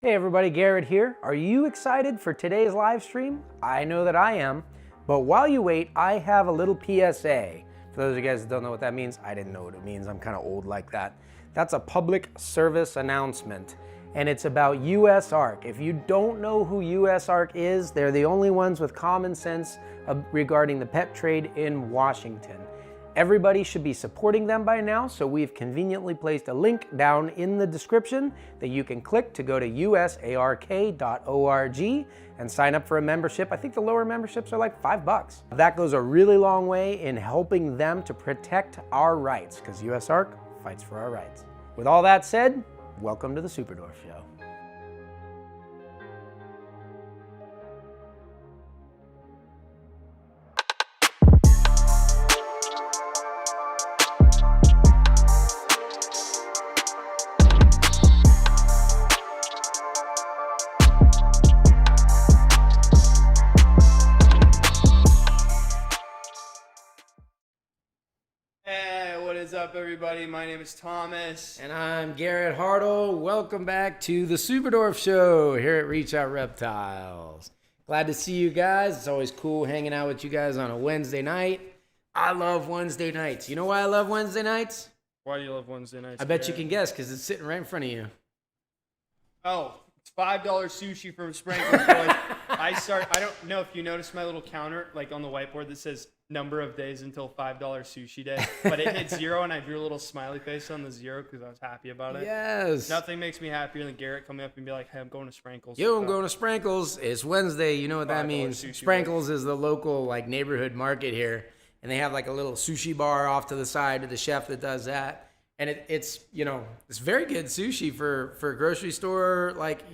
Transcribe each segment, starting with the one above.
Hey everybody, Garrett here. Are you excited for today's live stream? I know that I am. But while you wait, I have a little PSA. For those of you guys that don't know what that means, I didn't know what it means. I'm kind of old like that. That's a public service announcement, and it's about US Ark. If you don't know who US Ark is, they're the only ones with common sense regarding the pet trade in Washington. Everybody should be supporting them by now, so we've conveniently placed a link down in the description that you can click to go to usark.org and sign up for a membership. I think the lower memberships are like $5. That goes a really long way in helping them to protect our rights, because US Ark fights for our rights. With all that said, welcome to the Superdwarf Show. What's up, everybody? My name is Thomas. And I'm Garrett Hartle. Welcome back to the Superdwarf Show here at Out Reptiles. Glad to see you guys. It's always cool hanging out with you guys on a Wednesday night. I love Wednesday nights. You know why I love Wednesday nights? Why do you love Wednesday nights? I bet you can guess, because it's sitting right in front of you. Oh, it's $5 sushi from Sprinkles, boys. I don't know if you noticed my little counter, like on the whiteboard that says number of days until $5 sushi day, but it hit 0 and I drew a little smiley face on the 0 because I was happy about it. Yes. Nothing makes me happier than Garrett coming up and be like, hey, I'm going to Sprinkles. Yo, I'm going to Sprinkles. It's Wednesday. You know what that means. Sprinkles is the local like neighborhood market here, and they have like a little sushi bar off to the side of the chef that does that. And it's you know, it's very good sushi for a grocery store, like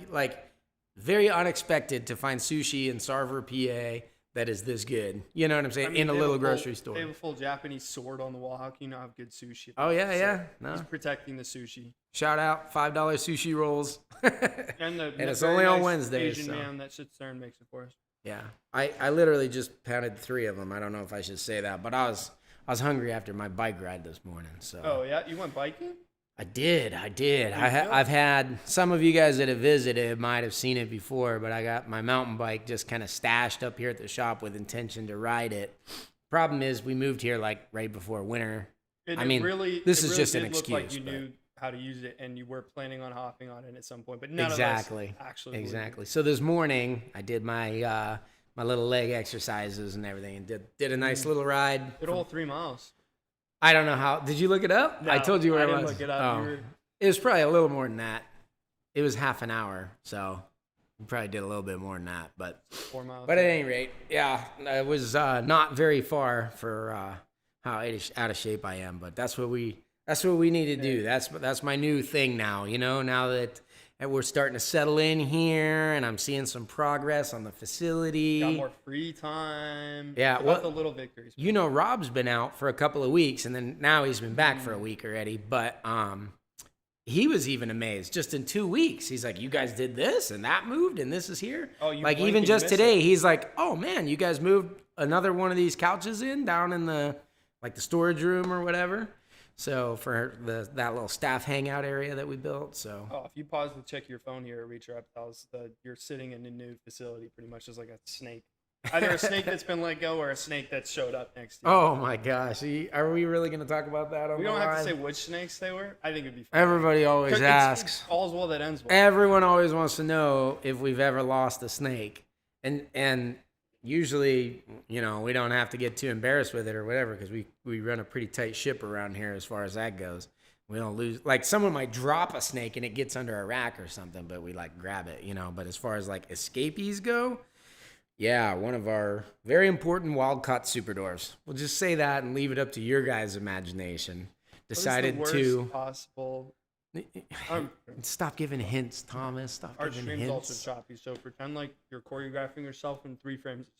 very unexpected to find sushi in Sarver, PA that is this good. You know what I'm saying? I mean, in a little grocery store. They have a full Japanese sword on the wall. How can you not have good sushi? Oh, yeah, so yeah. No. He's protecting the sushi. Shout out, $5 sushi rolls. and it's only on Wednesdays. Asian man that sits there and makes it for us. Yeah. I literally just pounded 3 of them. I don't know if I should say that, but I was hungry after my bike ride this morning. So. Oh, yeah? You went biking? I did. I've had, some of you guys that have visited might have seen it before, but I got my mountain bike just kind of stashed up here at the shop with intention to ride it. Problem is, we moved here like right before winter. This is just an excuse. Look like you knew how to use it and you were planning on hopping on it at some point, but none of us actually. Exactly. So this morning, I did my my little leg exercises and everything, and did a nice little ride. Did a whole 3 miles. I don't know how. Did you look it up? No, I told you where I it was. didn't look it up. Oh. It was probably a little more than that. It was half an hour, so we probably did a little bit more than that. But 4 miles. But at any rate, yeah, it was not very far for how out of shape I am. But that's what we need to do. That's my new thing now. You know, now that we're starting to settle in here, and I'm seeing some progress on the facility. Got more free time. Yeah, the little victories. You know, Rob's been out for a couple of weeks, and then now he's been back for a week already. But he was even amazed. Just in 2 weeks, he's like, "You guys did this, and that moved, and this is here." Oh, you like even just today, he's like, "Oh man, you guys moved another one of these couches down in the storage room or whatever." So for that little staff hangout area that we built. So if you pause to check your phone here at Out Reptiles, you're sitting in a new facility, pretty much just like a snake. Either a snake that's been let go or a snake that showed up next to you. Oh my gosh, are we really going to talk about that? We don't have to say which snakes they were. I think it'd be fun. Everybody always asks. All's well that ends well. Everyone always wants to know if we've ever lost a snake, and usually, you know, we don't have to get too embarrassed with it or whatever, because we run a pretty tight ship around here as far as that goes. We don't lose. Like, someone might drop a snake and it gets under a rack or something, but we like grab it, you know. But as far as like escapees go, yeah, one of our very important wild-caught super dwarfs. We'll just say that and leave it up to your guys' imagination. Decided what is the worst possible. Stop giving hints, Thomas. Stop our giving stream's hints. Also choppy, so pretend like you're choreographing yourself in 3 frames a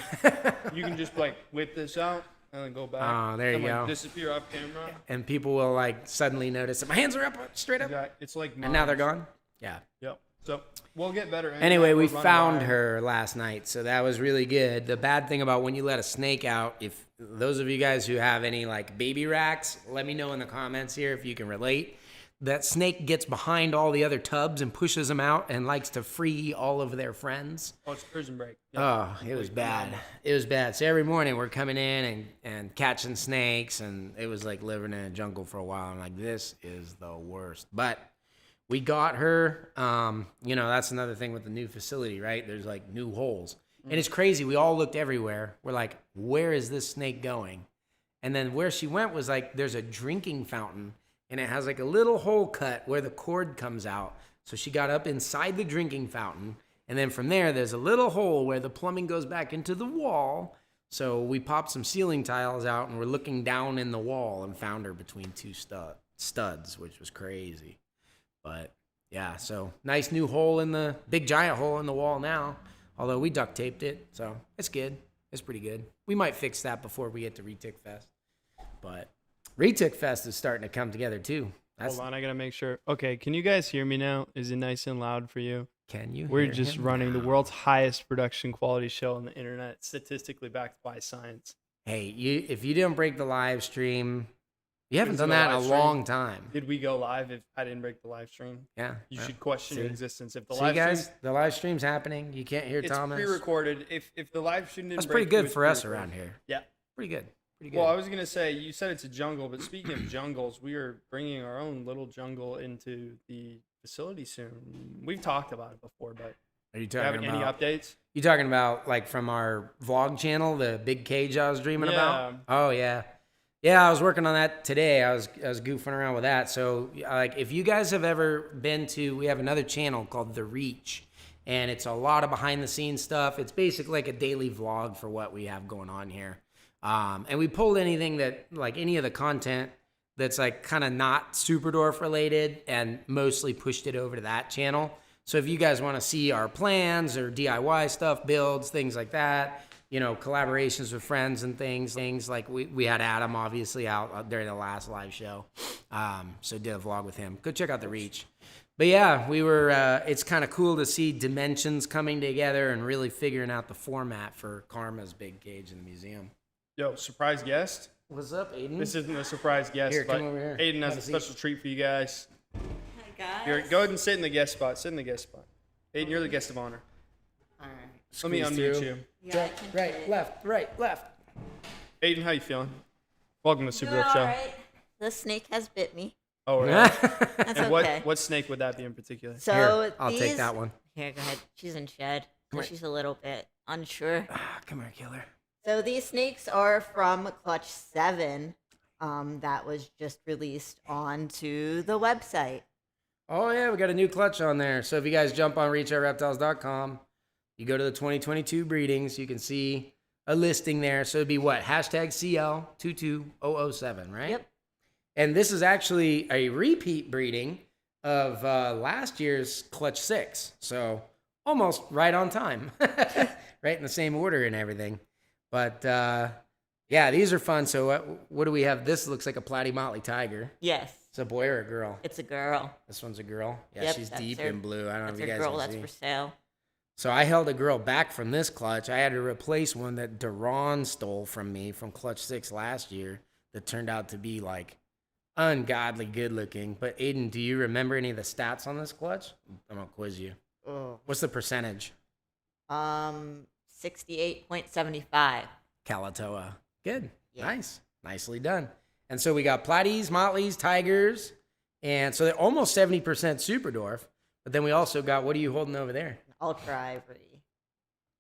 second. You can just like whip this out and then go back. Oh, there you go. Disappear off camera. And people will like suddenly notice that my hands are up straight up. Yeah, it's like and now they're gone. Yeah. Yep. So we'll get better. Anyway, we found her last night, so that was really good. The bad thing about when you let a snake out, if those of you guys who have any like baby racks, let me know in the comments here if you can relate. that snake gets behind all the other tubs and pushes them out and likes to free all of their friends. Oh, it's prison break. Yeah. Oh, it was bad. It was bad. So every morning we're coming in and catching snakes, and it was like living in a jungle for a while. I'm like, this is the worst. But we got her. That's another thing with the new facility, right? There's like new holes. And it's crazy. We all looked everywhere. We're like, where is this snake going? And then where she went was like, there's a drinking fountain, and it has like a little hole cut where the cord comes out. So she got up inside the drinking fountain. And then from there, there's a little hole where the plumbing goes back into the wall. So we popped some ceiling tiles out, and we're looking down in the wall and found her between two studs, which was crazy. But yeah, so nice new hole in the big giant hole in the wall now. Although we duct taped it, so it's good. It's pretty good. We might fix that before we get to Retic Fest. But Retic Fest is starting to come together too. Hold on, I gotta make sure. Okay, can you guys hear me now? Is it nice and loud for you? Can you? We're just running the world's highest production quality show on the internet, statistically backed by science. Hey, if you didn't break the live stream, you haven't done that in a long time. Did we go live if I didn't break the live stream? Yeah. You should question your existence. If the See, guys, the live stream's happening. You can't hear Thomas. It's pre-recorded. If the live stream didn't That's break, pretty good for us around here. Yeah. Pretty good. Pretty good. Well, I was going to say, you said it's a jungle, but speaking of jungles, we are bringing our own little jungle into the facility soon. We've talked about it before, but are you talking talking about any updates? You talking about like from our vlog channel, the big cage I was dreaming about? Oh, yeah. Yeah, I was working on that today. I was goofing around with that. So, like, if you guys have ever been to, we have another channel called The Reach, and it's a lot of behind-the-scenes stuff. It's basically like a daily vlog for what we have going on here. And we pulled anything that, like, any of the content that's, like, kind of not Superdwarf related and mostly pushed it over to that channel. So if you guys want to see our plans or DIY stuff, builds, things like that, collaborations with friends and things like we had Adam obviously out during the last live show. So did a vlog with him. Go check out The Reach. But yeah, we were, it's kind of cool to see dimensions coming together and really figuring out the format for Karma's big cage in the museum. Yo, surprise guest. What's up, Aiden? This isn't a surprise guest, here, but come over here. Aiden has a special treat for you guys. Hi, guys. Here, go ahead and sit in the guest spot. Sit in the guest spot. Aiden, you're the guest of honor. All right. Let me unmute through. you. Yeah, I can Right, fit. left. Aiden, how you feeling? Welcome to Doing Superdwarf all Show. right. The snake has bit me. Oh, really? That's And okay. what snake would that be in particular? So Here, I'll these, take that one. Here, go ahead. She's in shed, so Come here. she's a little bit unsure. Come here, killer. So these snakes are from Clutch 7. That was just released onto the website. Oh, yeah, we got a new clutch on there. So if you guys jump on reachoutReptiles.com, you go to the 2022 breedings, you can see a listing there. So it'd be what? Hashtag CL22007, right? Yep. And this is actually a repeat breeding of last year's Clutch 6. So almost right on time. Right in the same order and everything. But yeah, these are fun. So what do we have? This looks like a platy motley tiger. Yes. It's a boy or a girl? It's a girl. This one's a girl? Yeah, Yep, she's that's deep her- in blue. I don't know That's if you her guys girl. can That's see. for sale. So I held a girl back from this clutch. I had to replace one that Duran stole from me from Clutch 6 last year that turned out to be like ungodly good looking. But Aiden, do you remember any of the stats on this clutch? I'm going to quiz you. Oh. What's the percentage? 68.75. Kalatoa. Good. Yeah. Nice. Nicely done. And so we got platies, motleys, tigers. And so they're almost 70% Superdwarf. But then we also got, what are you holding over there? Ultra ivory.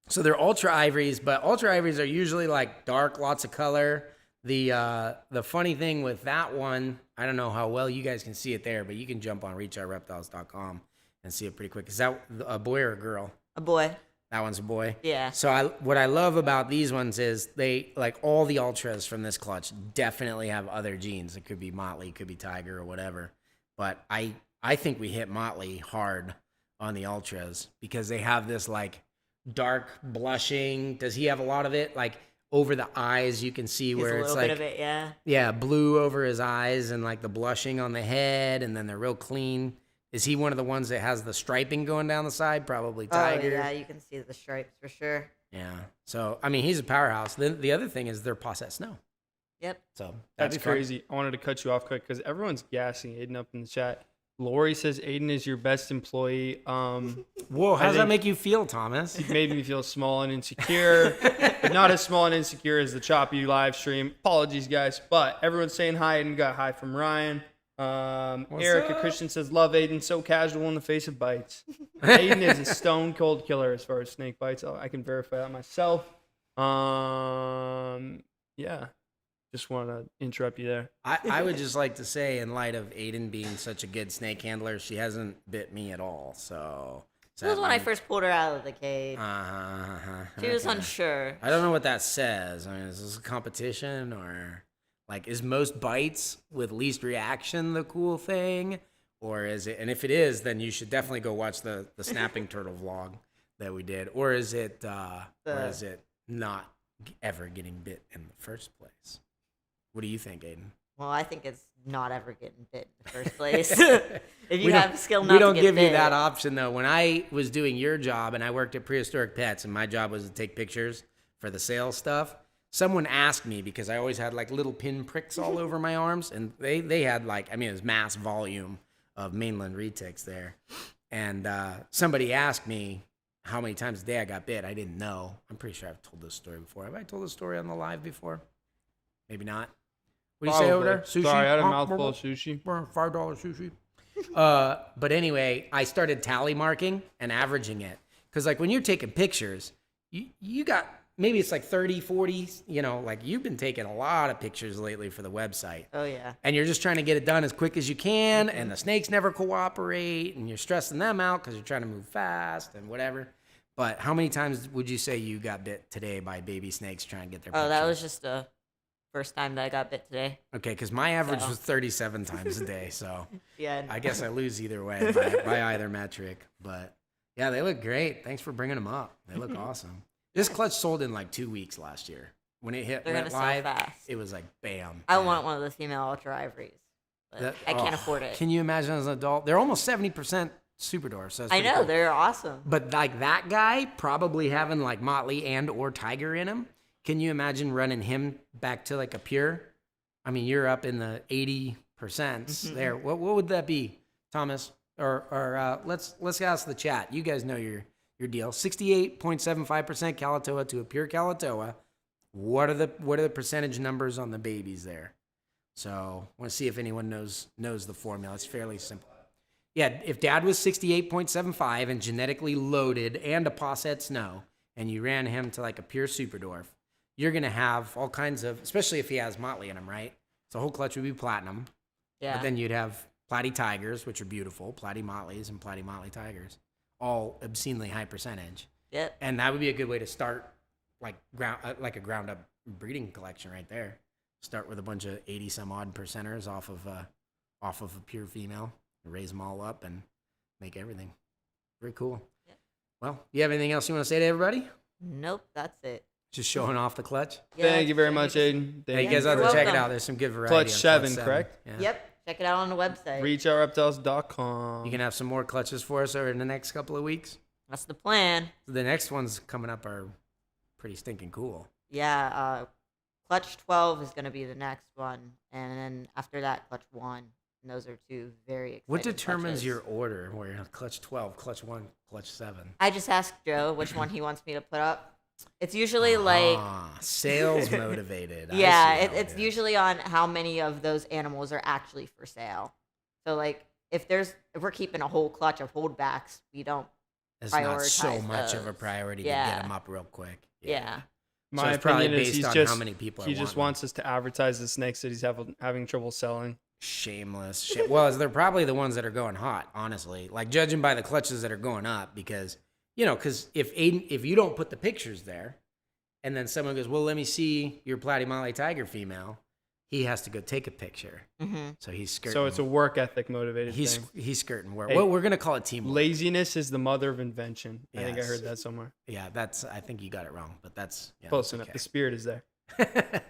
So they're ultra ivories, but ultra ivories are usually like dark, lots of color. The funny thing with that one, I don't know how well you guys can see it there, but you can jump on reachoutReptiles.com and see it pretty quick. Is that a boy or a girl? A boy. That one's a boy. Yeah. So what I love about these ones is they, like all the ultras from this clutch, definitely have other genes. It could be motley, it could be tiger or whatever. But I think we hit motley hard on the ultras because they have this like dark blushing. Does he have a lot of it? Like over the eyes, you can see where it's like, a little bit of it, yeah. Yeah, blue over his eyes and like the blushing on the head, and then they're real clean. Is he one of the ones that has the striping going down the side? Probably tiger. Oh, yeah, you can see the stripes for sure. Yeah. So, I mean, he's a powerhouse. Then the other thing is they're Posset Snow. Yep. So That's that'd be fun. crazy. I wanted to cut you off quick because everyone's gassing Aiden up in the chat. Lori says Aiden is your best employee. Whoa, how does that think- make you feel, Thomas? It made me feel small and insecure, but not as small and insecure as the choppy live stream. Apologies, guys, but everyone's saying hi. Aiden got hi from Ryan. Erica up? Christian says, love Aiden, so casual in the face of bites. Aiden is a stone cold killer as far as snake bites. I can verify that myself. Yeah, just want to interrupt you there. I would just like to say, in light of Aiden being such a good snake handler, she hasn't bit me at all. So It was when I first pulled her out of the cage. She was Okay. unsure. I don't know what that says. I mean, is this a competition, or like, is most bites with least reaction the cool thing, or is it? And if it is, then you should definitely go watch the snapping turtle vlog that we did. Or is it not ever getting bit in the first place? What do you think, Aiden? Well, I think it's not ever getting bit in the first place. If you have skill not we don't to get give bit. you that option, though. When I was doing your job and I worked at Prehistoric Pets, and my job was to take pictures for the sales stuff, someone asked me, because I always had like little pin pricks all over my arms, and they had like, I mean, it was mass volume of mainland retics there. And somebody asked me how many times a day I got bit. I didn't know. I'm pretty sure I've told this story before. Have I told this story on the live before? Maybe not. What do you say over there? Sushi? Sorry, I had a mouthful of sushi. $5 sushi. But anyway, I started tally marking and averaging it. Because like when you're taking pictures, you got, maybe it's like 30, 40, like you've been taking a lot of pictures lately for the website. Oh, yeah. And you're just trying to get it done as quick as you can, and the snakes never cooperate, and you're stressing them out because you're trying to move fast and whatever. But how many times would you say you got bit today by baby snakes trying to get their pictures? Oh, that was just the first time that I got bit today. Okay, because my average was 37 times a day, so Yeah. I guess I lose either way by either metric. But yeah, they look great. Thanks for bringing them up. They look awesome. This clutch sold in like 2 weeks last year. When it They're went gonna sell live, fast. it was like bam. I bam. want one of the female ultra ivories, but I can't afford it. Can you imagine as an adult? They're almost 70% Superdwarf. So that's I pretty know, cool. they're awesome. But like that guy probably having like Motley and or Tiger in him. Can you imagine running him back to like a pure? I mean, you're up in the 80% there. What would that be, Thomas? Or let's ask the chat. You guys know your deal. 68.75% Kalatoa to a pure Kalatoa. What are the percentage numbers on the babies there? So I want to see if anyone knows the formula. It's fairly simple. Yeah, if dad was 68.75 and genetically loaded and a Posset Snow, and you ran him to like a pure Superdwarf, you're going to have all kinds of, especially if he has Motley in him, right? So whole clutch would be platinum. Yeah. But then you'd have Platy Tigers, which are beautiful, Platy Motleys and Platy Motley Tigers, all obscenely high percentage. Yep. And that would be a good way to start like a ground up breeding collection right there. Start with a bunch of 80 some odd percenters off of a pure female, raise them all up and make everything. Very cool. Yep. Well, you have anything else you want to say to everybody? Nope, that's it. Just showing off the clutch. Yeah, Thank you very thank much, you. Aiden. Hey, you Thank guys you. have to You're check it welcome. out. There's some good variety. Clutch on 7, correct? Yeah. Yep, check it out on the website. ReachOurReptiles.com. You can have some more clutches for us over in the next couple of weeks. That's the plan. The next ones coming up are pretty stinking cool. Yeah, Clutch 12 is going to be the next one. And then after that, Clutch 1. And those are two very exciting What determines clutches. your order? Where you're clutch 12, clutch 1, clutch 7? I just asked Joe which one he wants me to put up. It's usually like, Sales motivated. I yeah, see how it's it is. usually on how many of those animals are actually for sale. So like, if we're keeping a whole clutch of holdbacks, we don't. It's not so prioritize much of a those. priority to Yeah. get them up real quick. Yeah. So My it's probably opinion is based he's on just how many people he are just wanting wants us to advertise the snakes that he's having trouble selling. Shameless shit. Well, they're probably the ones that are going hot, honestly. Like judging by the clutches that are going up, because if you don't put the pictures there, and then someone goes, well, let me see your Platy Motley Tiger female, he has to go take a picture. Mm-hmm. So he's skirting. So it's a work ethic motivated he's thing. skirting. Hey, Well, we're gonna call it teamwork. Laziness is the mother of invention. I think I Yes. heard that somewhere. Yeah, I think you got it wrong, but that's Close that's enough. okay. The spirit is there.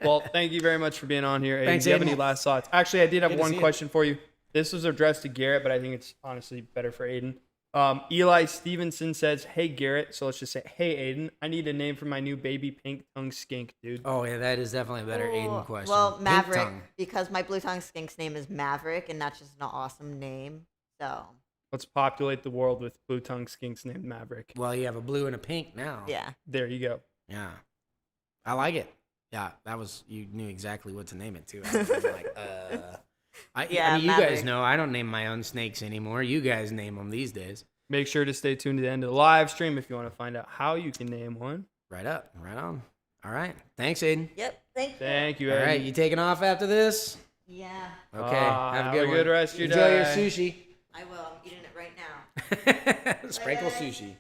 Well, thank you very much for being on here. Aiden. Thanks, Do you have Aiden. any last thoughts? Actually, I did have Good to one see you. question for you. This was addressed to Garrett, but I think it's honestly better for Aiden. Eli Stevenson says, hey, Garrett. So let's just say, hey, Aiden, I need a name for my new baby pink tongue skink, dude. Oh yeah, that is definitely a better Aiden Ooh, question. Well, Pink Maverick, tongue. because my blue tongue skink's name is Maverick, and that's just an awesome name. So Let's populate the world with blue-tongued skinks named Maverick. Well, you have a blue and a pink now. yeah. There you go. Yeah. I like it. Yeah, you knew exactly what to name it too. I was like, I mean, you guys Maverick. know I don't name my own snakes anymore. You guys name them these days. Make sure to stay tuned to the end of the live stream if you want to find out how you can name one. Right up, right on. All right. Thanks, Aiden. Yep. Thank you. Thank you, All Eddie. right, you taking off after this? Yeah, Okay. Have a good one. rest of your Enjoy your day. sushi. I will. I'm eating it right now. Sprinkle sushi.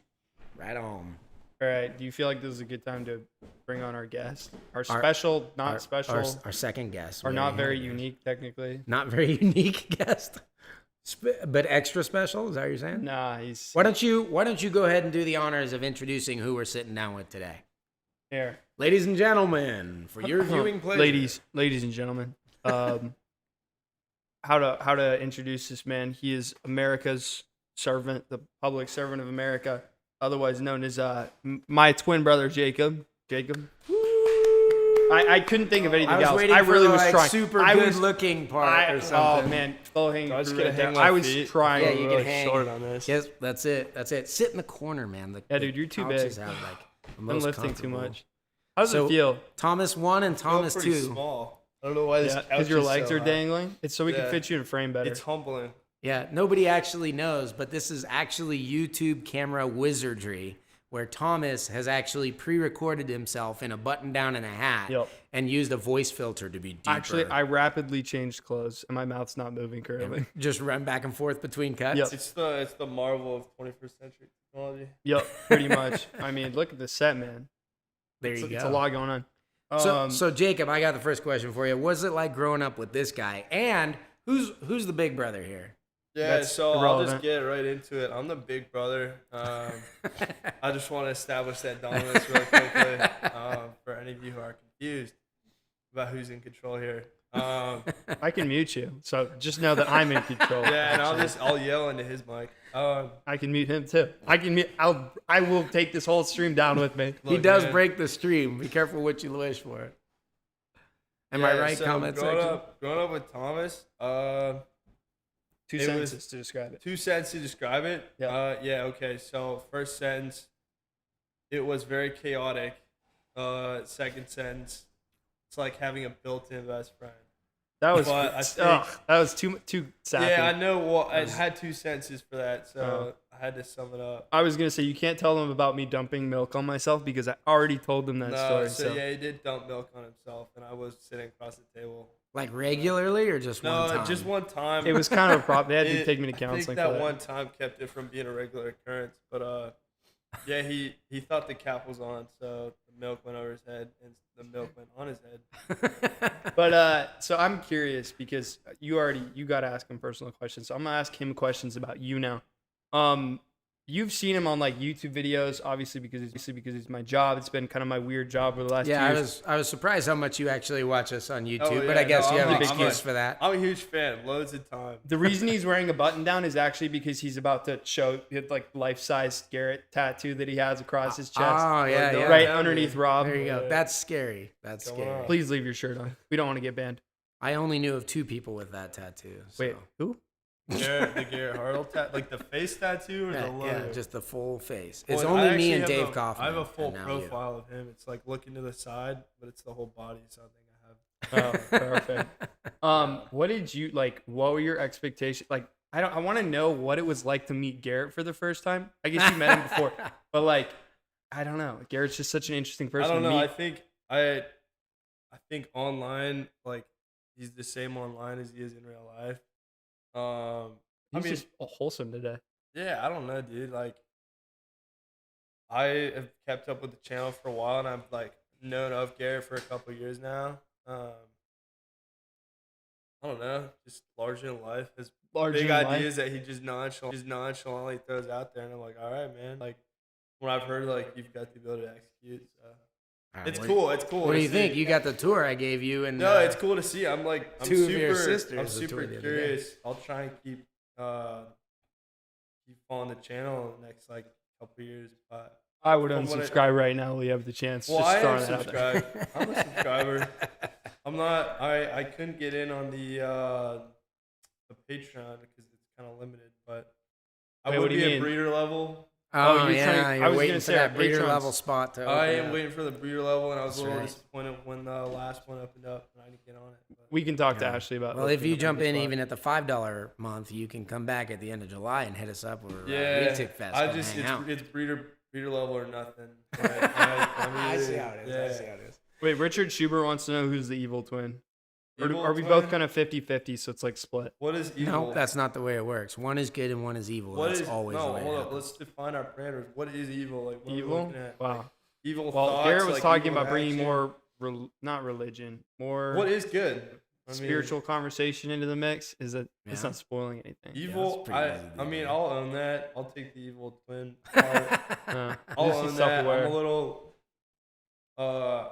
Right on. All right. Do you feel like this is a good time to bring on our guest? Our special, not special, Our second guest. or We not already very had a guest. unique, technically. Not very unique guest. But extra special, is that what you're saying? Nah, he's Why don't you go ahead and do the honors of introducing who we're sitting down with today? here. Ladies and gentlemen, for your viewing pleasure. Ladies and gentlemen, how to introduce this man? He is America's servant, the public servant of America, otherwise known as my twin brother Jacob. I couldn't think of anything I was else. waiting I really for the, was like, trying. super I good was- looking part or Oh something. man, low hanging I was fruit gonna right there. hang my I was feet. trying. Yeah, I'm you really can hang. short on this. Yes, that's it. Sit in the corner, man. Yeah, dude, you're too couches big. have, like, the I'm most lifting too comfortable. much. How does So- it feel? Thomas 1 and Thomas pretty 2. small. I don't know why this. Yeah, couch because your is legs so are high. dangling. It's so we can Yeah. fit you in a frame better. It's humbling. Yeah, nobody actually knows, but this is actually YouTube camera wizardry, where Thomas has actually pre-recorded himself in a button-down and a hat Yep. and used a voice filter to be deeper. Actually, I rapidly changed clothes and my mouth's not moving currently. just run back and forth between cuts. Yep. It's the marvel of 21st century technology. Yep, pretty much. I mean, look at the set, man. There you It's go. a lot going on. So Jacob, I got the first question for you. What's it like growing up with this guy? And who's the big brother here? Yeah, That's so I'll irrelevant. just get right into it. I'm the big brother. I just want to establish that dominance really quickly for any of you who are confused about who's in control here. I can mute you, so just know that I'm in control. Yeah, and actually. I'll yell into his mic. I can mute him too. I will take this whole stream down with me. He Look, does man. break the stream. Be careful what you wish for. Am I Yeah, right? so Comment growing section. growing up with Thomas, Two It sentences was- to describe it. 2 cents to describe it. Yeah. Yeah. Okay. So first sentence, it was very chaotic. Second sentence, it's like having a built-in best friend. That was But I think- that was too sappy. Yeah, I know. Well, I had 2 sentences for that, so I had to sum it up. I was gonna say you can't tell them about me dumping milk on myself because I already told them that story. So yeah, he did dump milk on himself, and I was sitting across the table. Like regularly or just one No, time? just one time. It was kind of a problem. They had to It- take me to I counseling think for that that. one time kept it from being a regular occurrence. But yeah, he thought the cap was on, so the milk went over his head, and the milk went on his head. But so I'm curious because you got to ask him personal questions. So I'm gonna ask him questions about you now. You've seen him on like YouTube videos, obviously because it's my job. It's been kind of my weird job over the last 2 Yeah, years. I was surprised how much you actually watch us on YouTube, but yeah, I guess no, you have I'm an a- excuse for that. I'm a huge fan, loads of time. The reason he's wearing a button down is actually because he's about to show his like life-size Garrett tattoo that he has across his chest, Oh yeah, Don't yeah. right tell underneath me. Rob. There you go. That's scary. That's Come scary. on. Please leave your shirt on. We don't want to get banned. I only knew of 2 people with that tattoo. So. Wait, who? The Garrett Hartle tattoo, like the face tattoo or the Yeah, logo? yeah, just the full face. It's Well, only I me actually and have Dave Kaufman. I have a full and now you. profile of him. It's like looking to the side, but it's the whole body. So I think I have. Oh, perfect. What did you like? What were your expectations? Like, I want to know what it was like to meet Garrett for the first time. I guess you met him before, but like, I don't know. Garrett's just such an interesting I person don't to know. meet. I think online, like he's the same online as he is in real life. He's just wholesome today. Yeah, I don't know, dude. Like, I have kept up with the channel for a while, and I've like known of Garrett for a couple years now. I don't know, just larger than life. His Larger big than life. ideas that he just nonchalantly throws out there, and I'm like, all right, man. Like, when I've heard like you've got the ability to execute, so All right, it's what- cool. It's cool. What to do you see. think? You got the tour I gave you, and No, it's cool to see. I'm Two of super, your sisters I'm the super tour the other day. curious. I'll try and keep following the channel in the next like couple years. But I would From what I- unsubscribe right now. We have the chance. well, just I am throwing that out there. subscribed. I'm a subscriber. I'm not. I couldn't get in on the Patreon because it's kind of limited. But I Wait, would what do you be a mean? breeder level. Oh, you're yeah, trying- I you're was waiting gonna for say that our breeder patrons- level spot to I open am up. waiting for the breeder level, and I was a That's little right. disappointed when the last one opened up and I didn't get on it. But We can talk to Yeah. Ashley about. Well, if you opening up jump the in spot. even at the $5 month, you can come back at the end of July and hit us up or yeah, Retic Fest. I and just hang out. it's breeder level or nothing. But I mean, I see how it is. yeah. I see how it is. Wait, Richard Schubert wants to know who's the evil twin. Or Evil are we twin? both kind of 50-50, so it's like split? What is evil? No, that's not the way it works. One is good and one is evil. What That's is always no? the way it Hold up. happens. Let's define our parameters. What is evil? Like what Are we Evil? looking at? Wow. Like, evil Well, thoughts. Garrett was like talking evil about bringing action? more, not religion, more What is good? I mean, spiritual conversation into the mix. Is that it's Yeah. not spoiling anything? Evil. pretty easy to I do, mean, yeah. I'll own that. I'll take the evil twin. I'll This is own that. self-aware. I'm a little. I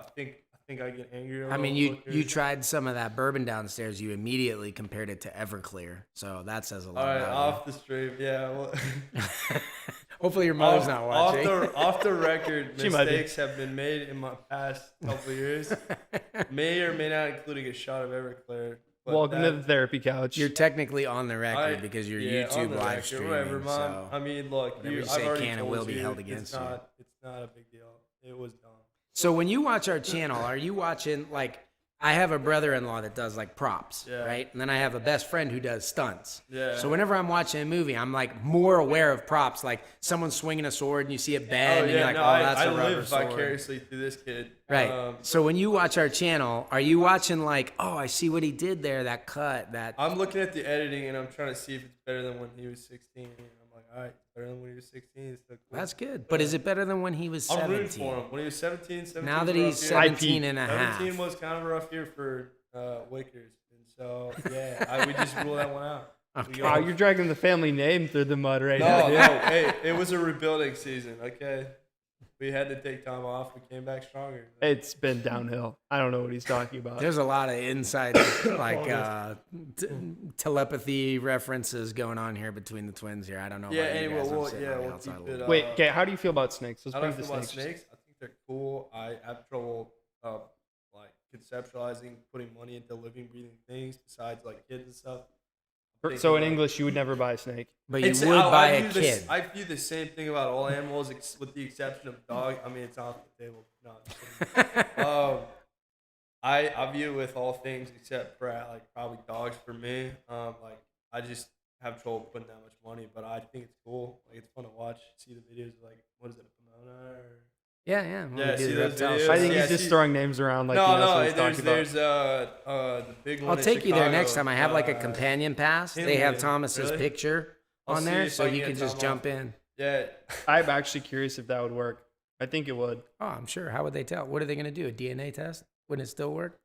think I get angry. I mean, you tried some of that bourbon downstairs. You immediately compared it to Everclear, so that says a lot. All right, about off the stream. Yeah. Well, you. Hopefully, your mother's not watching. Off the record, She might be. mistakes have been made in my past couple of years. May or may not including a shot of Everclear. but Welcome to that- the therapy couch. You're technically on the record I- because you're yeah, on YouTube the live record, streaming. whatever, Mom. So. I mean, look, Whatever you I've say already can and told will be you, held against you. It's not a big deal. It was dumb. So when you watch our channel, are you watching like I have a brother-in-law that does like props, Yeah. right? And then I have a best friend who does stunts. Yeah. So whenever I'm watching a movie, I'm like more aware of props, like someone swinging a sword and you see it bend and you're like, oh, that's I a rubber live sword. vicariously through this kid. Right. So when you watch our channel, are you watching like, oh, I see what he did there, that cut, that I'm looking at the editing and I'm trying to see if it's better than when he was 16. And I'm like, all right, it's better than when he was 16. It's still cool. that's good. But is it better than when he was I'm rooting 17? for him. When he was 17 Now that was a he's rough year. 17 and a half. 17 was kind of a rough year for Wakers. And so, yeah, we just rule that one out. We Okay. go- Wow, you're dragging the family name through the mud right No, now. no, dude. hey, it was a rebuilding season, okay? We had to take time off. We came back stronger. It's been downhill. I don't know what he's talking about. There's a lot of inside like telepathy references going on here between the twins here. I don't know. Yeah, about you anyway, guys. I'm we'll sitting on the keep outside a it little up. Wait, okay, how do you feel about snakes? Let's I bring don't the feel about snakes. snakes. I think they're cool. I have trouble like conceptualizing putting money into living, breathing things besides like kids and stuff. I'm So in thinking, like, English, you would never buy a snake. But you It's- would I- buy I a view this- kid. I view the same thing about all animals, with the exception of dog. I mean, it's off the table. No, I'm just kidding. I view it with all things except for like probably dogs for me. Like I just have trouble putting that much money, but I think it's cool. Like it's fun to watch, see the videos. Like what is it, a Pomona or? Yeah. When Yeah, we do see the those reptile videos? show. I think Yeah, he's just see- throwing names around like he knows what he's talking about. there's the big one. I'll in take you there Chicago. next time. I have like a companion pass. They have Tinley. Thomas's Really? picture I'll on see there, if so I you can can get just Tom jump off. in. Yeah. I'm actually curious if that would work. I think it would. Oh, I'm sure. How would they tell? What are they going to do? A DNA test? Wouldn't it still work?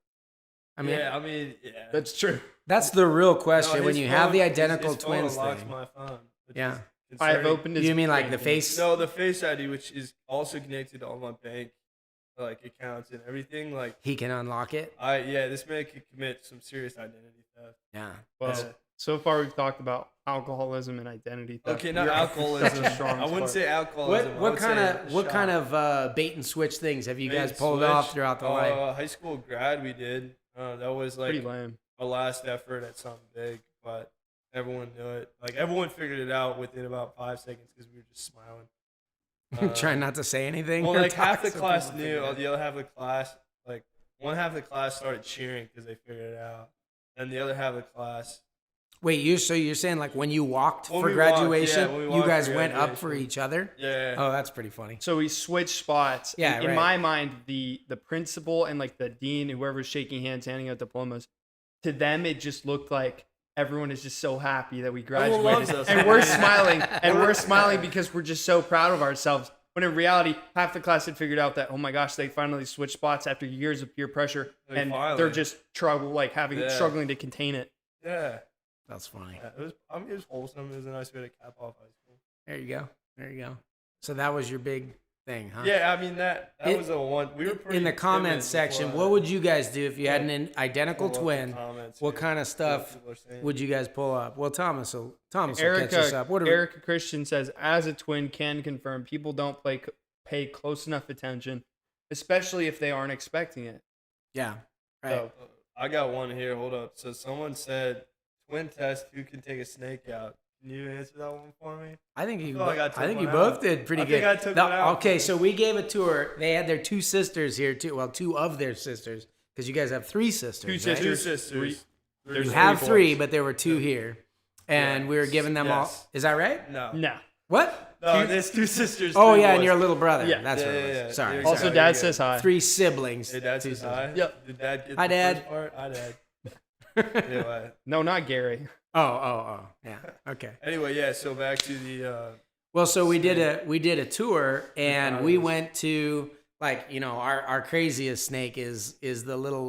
I mean, yeah. That's true. that's the real question. No, when his you have the phone- identical his phone twins unlocks thing. my phone, which Yeah. is I have concerning. opened his. You mean like the face? No, the Face ID, which is also connected to all my bank like accounts and everything. Like He can unlock it. this man could commit some serious identity theft. Yeah. Well, Yeah. so far we've talked about alcoholism and identity theft. Okay, not You're- alcoholism. That's a strong I wouldn't part. say alcoholism. I would say What shot. kind of bait and switch things have you Bait guys and pulled switch? off throughout the life? High school grad, we did. That was Pretty like lame. a last effort at something big, but everyone knew it. Like everyone figured it out within about 5 seconds because we were just smiling. Trying not to say anything. Well, or like half talk the so class people knew, figure it the other half of the class, like one half of the class started cheering because they figured it out, and the other half of the class. Wait, you're saying like when you walked When for we walked, graduation, when we you walked guys for went up for graduation. each other? Yeah. Oh, that's pretty funny. So we switched spots. Yeah, in right. my mind, the principal and like the dean, whoever's shaking hands, handing out diplomas, to them it just looked like everyone is just so happy that we Everyone loves graduated, us. and we're smiling, and we're smiling because we're just so proud of ourselves. When in reality, half the class had figured out that, oh my gosh, they finally switched spots after years of peer pressure, Like, and finally. they're just Yeah. struggling to contain it. Yeah. That's funny. It was wholesome. It was a nice way to cap off high school. There you go. So that was your big thing, huh? Yeah, I mean that It- was a one. We were pretty In the timid comments before section, I- what would you guys do if you had an identical pull up the twin? comments, What see kind of what stuff people are saying. would you guys pull up? Well, Thomas will catch us up. What are Erica Christian says, as a twin, can confirm people don't pay close enough attention, especially if they aren't expecting it. Yeah. Right. So I got one here. Hold up. So someone said, twin test, who can take a snake out? Can you answer that one for me? I think you. feel like I I took think you one both out. did pretty I good. think I took No, one out. Okay, so we gave a tour. They had their two sisters here too. Well, two of their sisters, because you guys have three sisters. Two right? sisters. Two sisters. There's You three have boys. three, but there were two here, and Yeah. we were giving them all. Yes. Is that right? No. No. What? No, there's two sisters. Oh three yeah, and boys. your little brother. Yeah. That's Yeah, what it yeah, was. yeah. Sorry. You're Also, sorry. Dad you're says hi. Three siblings. Hey, Dad Two says sisters. hi. Yep. Did Dad get Hi, the Dad. first part? Hi, Dad. Anyway. No, not Gary. Oh. Yeah. Okay. Anyway, yeah. So back to the. Well, so we did a tour, and we Nice. went to our craziest snake is the little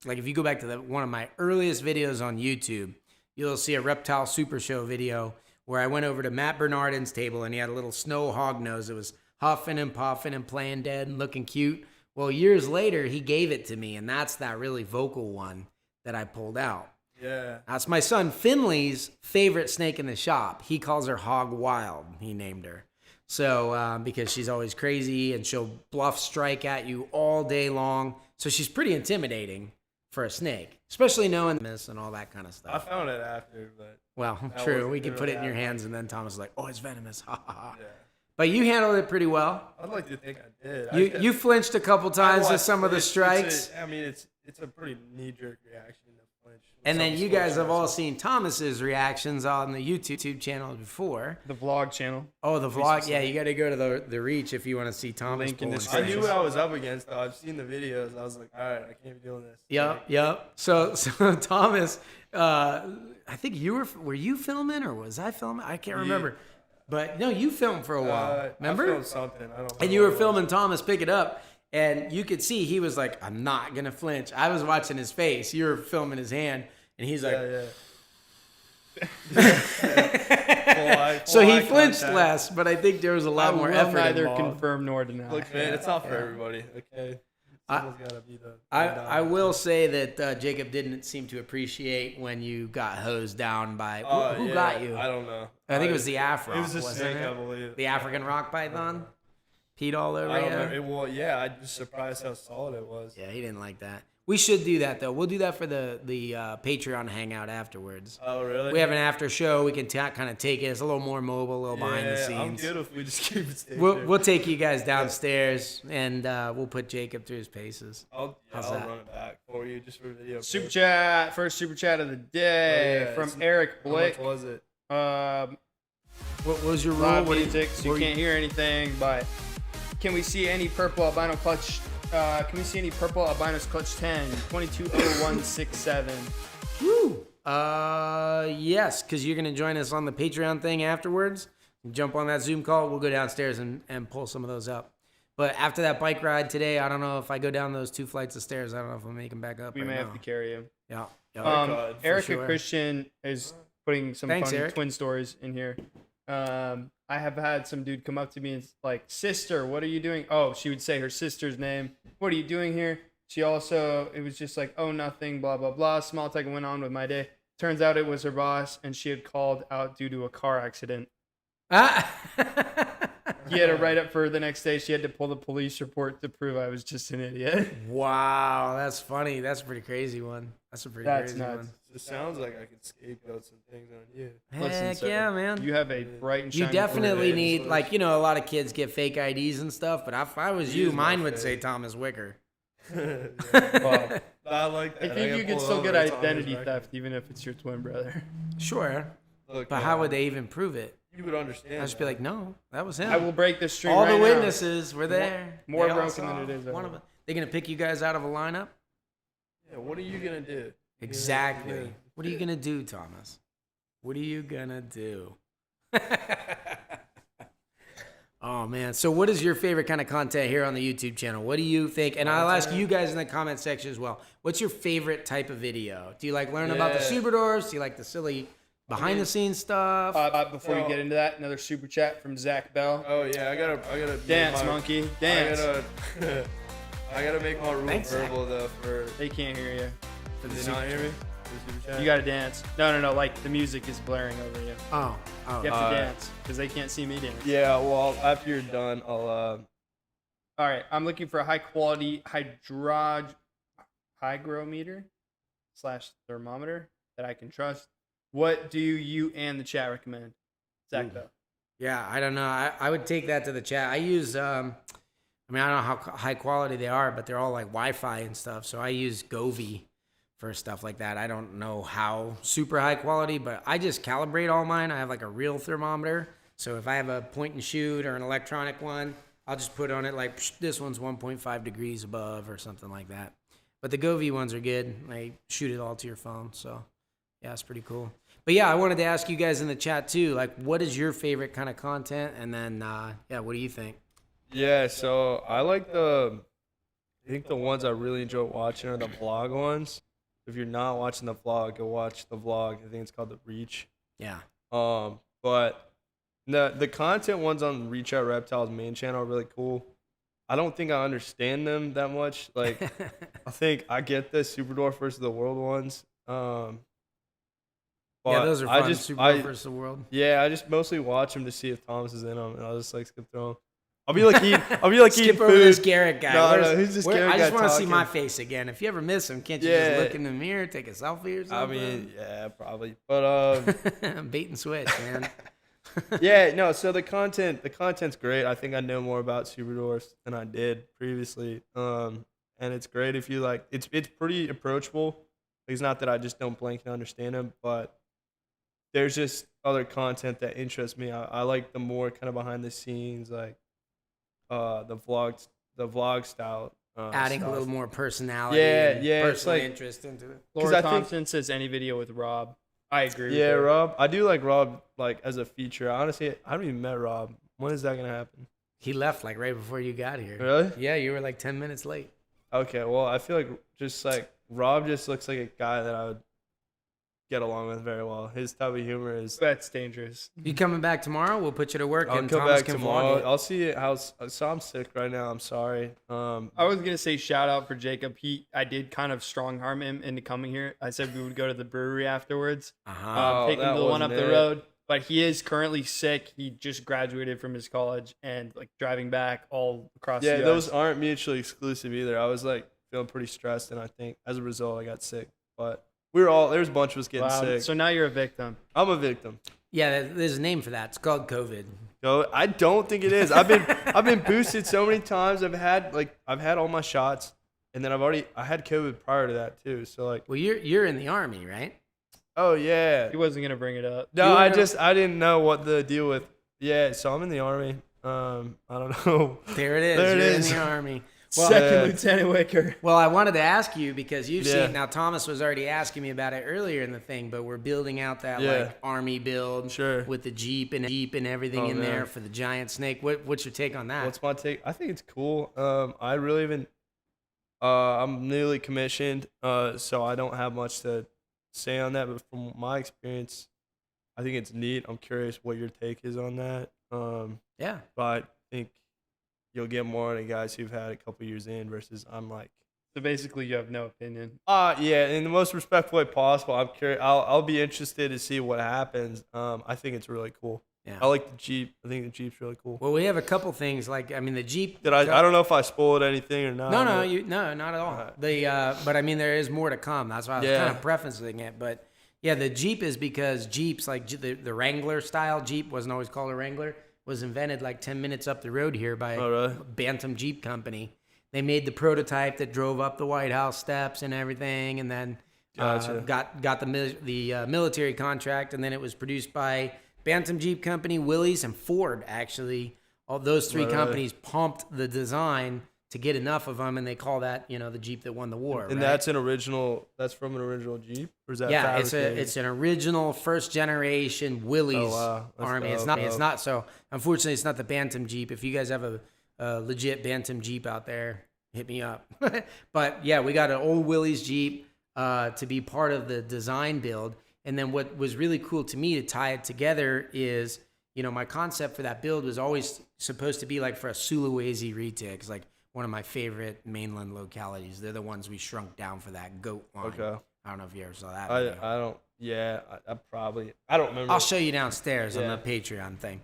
like if you go back to one of my earliest videos on YouTube, you'll see a Reptile Super Show video where I went over to Matt Bernardin's table and he had a little snow hog nose that was huffing and puffing and playing dead and looking cute. Well, years later he gave it to me, and that's that really vocal one that I pulled out. Yeah. That's my son Finley's favorite snake in the shop. He calls her Hog Wild. He named her. So, because she's always crazy and she'll bluff strike at you all day long. So she's pretty intimidating for a snake, especially knowing this and all that kind of I stuff. found it after, but Well, That true. wasn't We could good put or it in your bad. hands, and then Thomas was like, oh, it's venomous. Ha ha ha. yeah. But you handled it pretty well. I'd like to think I did. You flinched a couple times to some of the strikes. It's a pretty knee-jerk reaction to flinch. And then Some you guys have sports all seen Thomas's reactions on the YouTube channel before. The vlog channel. Oh, the vlog. Yeah, you got to go to the Reach if you want to see Thomas. Link in pulling description. I knew strings. what I was up against, though. I've seen the videos. I was like, all right, I can't be doing this. Yep. So Thomas, I think were you filming or was I filming? I can't remember. But no, you filmed for a while. Remember? I filmed something. I don't know And you were what it was. filming Thomas pick it up, and you could see he was like, I'm not gonna flinch. I was watching his face. You were filming his hand, and he's like, Yeah. so he flinched less, but I think there was a lot more will effort neither involved. confirm nor deny. Look, man, it's not for everybody. Okay. Someone's gotta be the. I will say that Jacob didn't seem to appreciate when you got hosed down by who got you? I don't know. I think it was the Afro. It was a wasn't snake, it? I believe. The African rock python. Peed all over I don't you. remember. Well, yeah, I'm just surprised how solid it was. Yeah, he didn't like that. We should do that though. We'll do that for the Patreon hangout afterwards. Oh, really? We have an after show. We can kind of take it. It's a little more mobile, a little behind the Yeah, scenes. I'm good if we just keep it staged. We'll take you guys downstairs and we'll put Jacob through his paces. I'll How's that? run it back for you just for video. Super clip. chat. First super chat of the day Oh, yeah, from it's- Eric How Blake. much was it? What was your rule? Loud What do music, so you were can't hear anything. But can we see any purple albino clutch? Can we see any purple albinos clutch 10 220167? Woo! Yes, because you're gonna join us on the Patreon thing afterwards. Jump on that Zoom call. We'll go downstairs and pull some of those up. But after that bike ride today, I don't know if I go down those 2 flights of stairs. I don't know if I'll make them back up. We right may now. have to carry him. Yeah. God, for Erica sure. Christian is putting some Thanks, fun Eric. twin stories in here. I have had some dude come up to me and like, sister, what are you doing? Oh, she would say her sister's name. What are you doing here? She also, it was just like, oh, nothing, blah, blah, blah. Small talk went on with my day. Turns out it was her boss, and she had called out due to a car accident. He had to write up for her the next day. She had to pull the police report to prove I was just an idiot. Wow, that's funny. That's a pretty crazy one. That's a pretty That's crazy nuts. one. It sounds like I could scapegoat some things on you. Listen, Heck sir, yeah, man. You have a bright and You shiny definitely career. need, like, a lot of kids get fake IDs and stuff, but if I was you, Use my mine would face. say Thomas Wicker. Well, I like I that. think you can can pull still over, get it's on his identity record. theft even if it's your twin brother. Sure, Look, but man, how would they even prove it? You would understand. I'd just be like, no, that was him. I will break the stream All right the now. witnesses were there. More They all broken saw than it is One of over. them. They're gonna pick you guys out of a lineup. Yeah, what are you gonna do? Exactly. Yeah. What are you gonna do, Thomas? What are you gonna do? Oh man. So what is your favorite kind of content here on the YouTube channel? What do you think? And I'll ask you guys in the comment section as well. What's your favorite type of video? Do you like learn about the Yeah. Superdwarfs? Do you like the silly behind the scenes stuff? Before you get into that, another super chat from Zach Bell. Oh yeah, I gotta Dance, make my- monkey, dance. I gotta make my rule Thanks, Zach. verbal though for. They can't hear you. Did they not hear me? For the super chat? You gotta dance. No. Like the music is blaring over you. Oh. You have to Uh, dance because they can't see me dance. Yeah, well, after you're done, I'll. All right, I'm looking for a high quality hygrometer / thermometer that I can trust. What do you and the chat recommend? Zach, though. Yeah, I don't know. I would take that to the chat. I use, I don't know how high quality they are, but they're all like Wi-Fi and stuff. So I use Govee for stuff like that. I don't know how super high quality, but I just calibrate all mine. I have like a real thermometer. So if I have a point and shoot or an electronic one, I'll just put on it like, this one's 1.5 degrees above or something like that. But the Govee ones are good. They shoot it all to your phone. So yeah, it's pretty cool. But yeah, I wanted to ask you guys in the chat too, like, what is your favorite kind of content? And then, yeah, what do you think? Yeah, so I think the ones I really enjoy watching are the vlog ones. If you're not watching the vlog, go watch the vlog. I think it's called The Reach. Yeah. But the content ones on Reach Out Reptiles main channel are really cool. I don't think I understand them that much. Like, I think I get the Superdwarf versus the World ones. Yeah, those are fun. Superdwarf versus the World. Yeah, I just mostly watch them to see if Thomas is in them, and I'll just like skip through them. I'll be like eating skip over this Garrett guy. No, who's this Garrett guy? I just want to see talking? my face again. If you ever miss him, can't you just look in the mirror, take a selfie or something? I mean, yeah, probably. But bait and switch, man. yeah, no. So the content's great. I think I know more about Superdwarfs than I did previously. And it's great if you like. It's pretty approachable. It's not that I just don't blink and understand them, but there's just other content that interests me. I like the more kind of behind the scenes, like the vlog style. Adding stuff. a little more personality. Yeah, personal it's like, interest into it. Laura Thompson says any video with Rob. I agree with her. Rob. I do like Rob like as a feature. Honestly, I haven't even met Rob. When is that gonna happen? He left like right before you got here. Really? Yeah, you were like 10 minutes late. Okay, well, I feel like just like Rob just looks like a guy that I would get along with very well. His type of humor is. That's dangerous. You coming back tomorrow? We'll put you to work. I'll and come Thomas back can tomorrow. vlog it. I'll see how. So I'm sick right now. I'm sorry. I was gonna say shout out for Jacob. I did kind of strong arm him into coming here. I said we would go to the brewery afterwards. Take him to the one up the road. But he is currently sick. He just graduated from his college and like driving back all across. Yeah, the US. those aren't mutually exclusive either. I was like feeling pretty stressed, and I think as a result I got sick. But there's a bunch of us getting sick. So now you're a victim. I'm a victim. Yeah, there's a name for that. It's called COVID. No, I don't think it is. I've been boosted so many times. I've had all my shots, and then I had COVID prior to that too. So like, Well, you're in the Army, right? oh yeah. He wasn't gonna bring it up. No, I didn't know what the deal with. Yeah, so I'm in the Army. I don't know. There it is. There it You're is. in the Army. Well, Second Lieutenant Wicker. Well, I wanted to ask you because you've Yeah. seen. Now, Thomas was already asking me about it earlier in the thing, but we're building out that Yeah. like Army build Sure. with the Jeep and everything Oh, in man. there for the giant snake. What's your take on that? What's my take? I think it's cool. I really even. I'm newly commissioned, so I don't have much to say on that. But from my experience, I think it's neat. I'm curious what your take is on that. Yeah. But I think you'll get more out of guys who've had a couple years in versus I'm like. So basically, you have no opinion. Yeah, in the most respectful way possible. I'm curious. I'll be interested to see what happens. I think it's really cool. Yeah. I like the Jeep. I think the Jeep's really cool. Well, we have a couple things like the Jeep. I don't know if I spoiled anything or not. No, but- not at all. Alright. But I mean, there is more to come. That's why I was Yeah. kind of prefacing it. But yeah, the Jeep is because Jeeps, like the Wrangler style Jeep, wasn't always called a Wrangler, was invented like 10 minutes up the road here by really? Bantam Jeep Company. They made the prototype that drove up the White House steps and everything, and then Gotcha. got the military contract, and then it was produced by Bantam Jeep Company, Willys, and Ford. Actually, all those three Really? companies pumped the design to get enough of them, and they call that the Jeep that won the war. And right? that's an original. That's from an original Jeep, or is that? Yeah, fabricated? it's an original first generation Willys Oh, wow. That's Army. It's dope. not so. Unfortunately, it's not the Bantam Jeep. If you guys have a legit Bantam Jeep out there, hit me up. But yeah, we got an old Willys Jeep to be part of the design build. And then what was really cool to me to tie it together is, my concept for that build was always supposed to be like for a Sulawesi retic. It's like one of my favorite mainland localities. They're the ones we shrunk down for that goat line. Okay. I don't know if you ever saw that. I video. don't. Yeah, I don't remember. I'll show you downstairs on Yeah. the Patreon thing.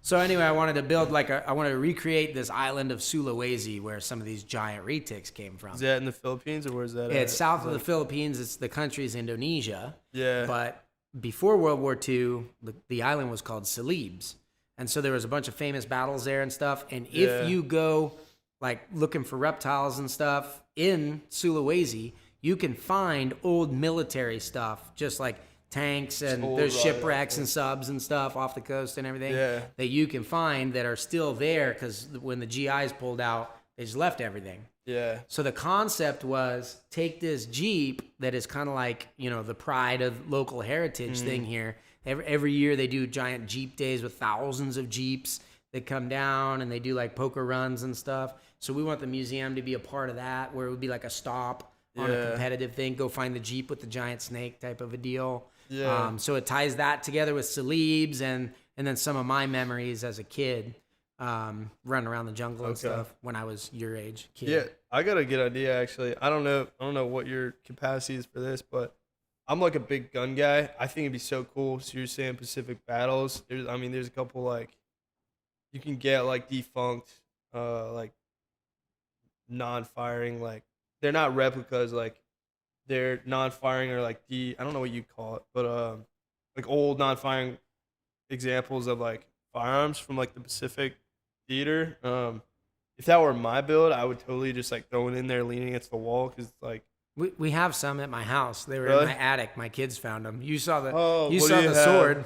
So anyway, I wanted to build I wanted to recreate this island of Sulawesi where some of these giant retics came from. Is that in the Philippines or where is that? It's at? south of the Philippines. It's the country's Indonesia. Yeah. But before World War II, the island was called Celebes. And so there was a bunch of famous battles there and stuff. And if you go like looking for reptiles and stuff in Sulawesi, you can find old military stuff, just like tanks and there's shipwrecks and subs and stuff off the coast and everything that you can find that are still there because when the GIs pulled out, they just left everything. Yeah. So the concept was take this Jeep that is kind of like, you know, the pride of local heritage thing here. Every year they do giant Jeep days with thousands of Jeeps that come down and they do like poker runs and stuff. So we want the museum to be a part of that where it would be like a stop on a competitive thing. Go find the Jeep with the giant snake type of a deal. Yeah. So it ties that together with Celebes and then some of my memories as a kid. Running around the jungle and stuff when I was your age kid. Yeah, I got a good idea actually. I don't know what your capacity is for this, but I'm like a big gun guy. I think it'd be so cool. So you're saying Pacific Battles. There's a couple like you can get like defunct, like non-firing, like they're not replicas, like they're non-firing or like I don't know what you call it, but like old non-firing examples of like firearms from like the Pacific theater. If that were my build, I would totally just like throw it in there leaning against the wall because it's like we have some at my house. They were Really? in my attic. My kids found them. You saw the what do saw you the have? sword.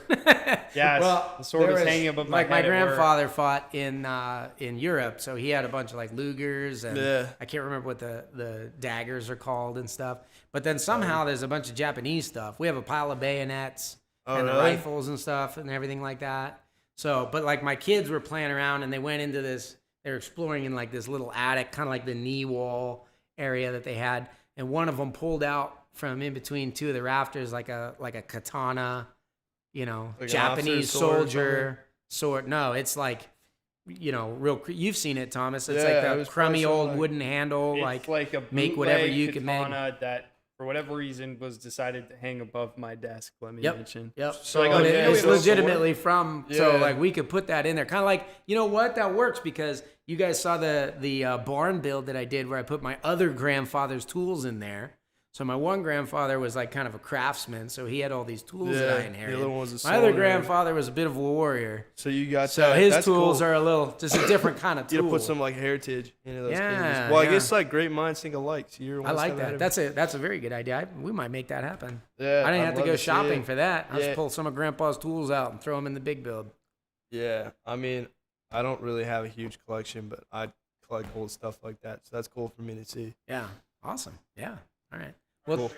Yes, Well, the sword there was was- hanging above my like my head at work. grandfather fought in Europe, so he had a bunch of like Lugers and I can't remember what the daggers are called and stuff. But then somehow there's a bunch of Japanese stuff. We have a pile of bayonets and the really? rifles and stuff and everything like that. So, but like my kids were playing around and they went into this. They were exploring in like this little attic, kind of like the knee wall area that they had. And one of them pulled out from in between two of the rafters like a katana, you know, Like an Japanese officer's sword or soldier sword. No, it's like, you know, you've seen it, Thomas. It's Yeah, it like was the probably crummy something old like- wooden handle, It's like a make whatever bootleg you can make. katana that for whatever reason was decided to hang above my desk. Let me mention. Yep. So like, But oh, it- yeah, it's we have a legitimately from, so Yeah. like we could put that in there. Kind of like, you know what, that works because you guys saw the barn build that I did where I put my other grandfather's tools in there. So my one grandfather was like kind of a craftsman, so he had all these tools that I the inherited. other one was a My other soldier. grandfather was a bit of a warrior. So you got So that. his That's tools cool. are a little, just a different kind of tool. You gotta put some like heritage into those Yeah, things. Well, I yeah. guess like great minds think alike. So you're I like that. That's a very good idea. We might make that happen. Yeah, I didn't I'd have to love go see shopping it. for that. I Yeah. just pull some of Grandpa's tools out and throw them in the big build. Yeah, I mean, I don't really have a huge collection, but I collect old stuff like that. So that's cool for me to see. Yeah. Awesome. Yeah. All right. Well, Cool.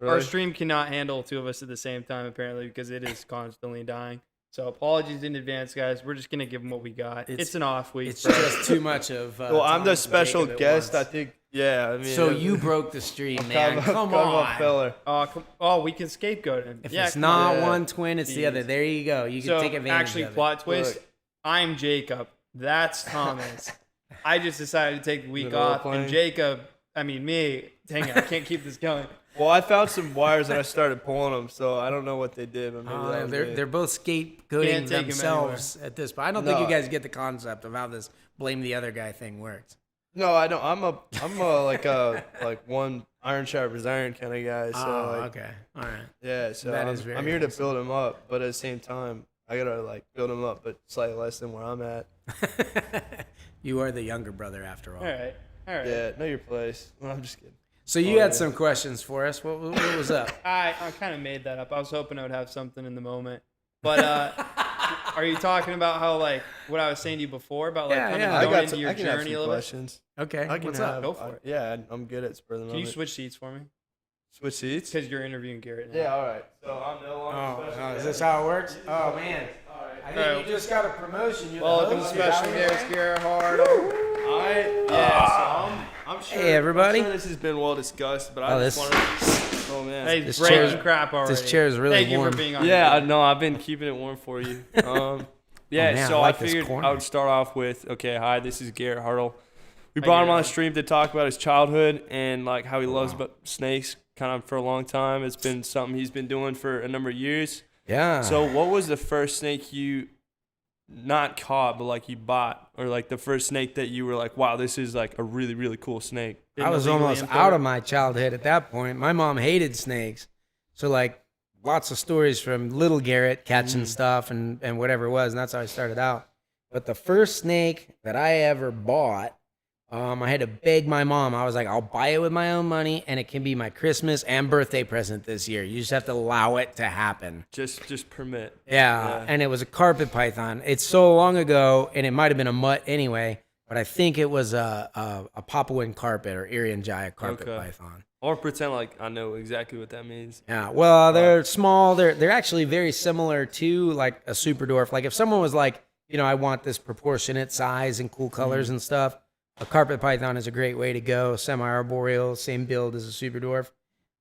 Our Really? stream cannot handle two of us at the same time, apparently, because it is constantly dying. So apologies in advance, guys. We're just gonna give them what we got. It's an off week. it's for us. just too much of. Well, I'm the Thomas and special Jacob at guest. I once. think. Yeah, I mean. So you broke the stream, man. Come a on. feller. Oh, we can scapegoat him. If yeah, it's come not on. Yeah. one twin, it's the other. There you go. You can So take advantage actually, of it. plot twist. Look. I'm Jacob. That's Thomas. I just decided to take the week The role off, playing. and Jacob. I mean me. Dang it! I can't keep this going. Well, I found some wires and I started pulling them, so I don't know what they did. But maybe that was me. They're both Can't scapegoating take 'em themselves at this point. I don't think you No. guys get the concept of how this blame the other guy thing works. No, I don't. I'm a like one iron sharpens iron kind of guy. So Oh, like, okay. All right. yeah, so That is very I'm here to awesome. build them up, but at the same time, I gotta like build them up, but slightly less than where I'm at. You are the younger brother after all. All right. Yeah, know your place. No, I'm just kidding. So you had some questions for us. What was up? I kind of made that up. I was hoping I would have something in the moment. But are you talking about how like what I was saying to you before about like Yeah, kind yeah. of going into I your can have journey a some little bit? questions. Okay. I can What's have. up? Go for it. Yeah, I'm good at spur of the Can moment. you switch seats for me? Switch seats? Because you're interviewing Garrett now. Yeah, all right. So I'm no longer Oh, special is guest. this how it works? Oh man. I think Alright. you just got a promotion. You're the Welcome to host. special Is that what guest you're Garrett Hard. I'm sure. Hey, everybody. I'm sure this has been well discussed, but Oh, I just this- wanted. Oh man. Hey, This break chair's- the crap already. this chair is really Thank you warm. for being on. Yeah, I here. know. I've been keeping it warm for you. Yeah, Oh, man, so I I like this figured corner. I would start off with, okay, hi, this is Garrett Hartle. We brought him on the stream to talk about his childhood and like how he loves about snakes kind of for a long time. It's been something he's been doing for a number of years. Yeah. So what was the first snake you not caught, but like you bought, or like the first snake that you were like, wow, this is like a really, really cool snake? I was almost out of my childhood at that point. My mom hated snakes. So like lots of stories from little Garrett catching stuff and whatever it was. And that's how I started out. But the first snake that I ever bought, I had to beg my mom. I was like, I'll buy it with my own money, and it can be my Christmas and birthday present this year. You just have to allow it to happen. Just permit. Yeah, and it was a carpet python. It's so long ago, and it might have been a mutt anyway, but I think it was a Papuan carpet or Irian carpet python. Or pretend like I know exactly what that means. Yeah, well, they're small. They're actually very similar to like a Superdwarf. Like if someone was like, I want this proportionate size and cool colors and stuff, a carpet python is a great way to go. Semi-arboreal, same build as a Superdwarf.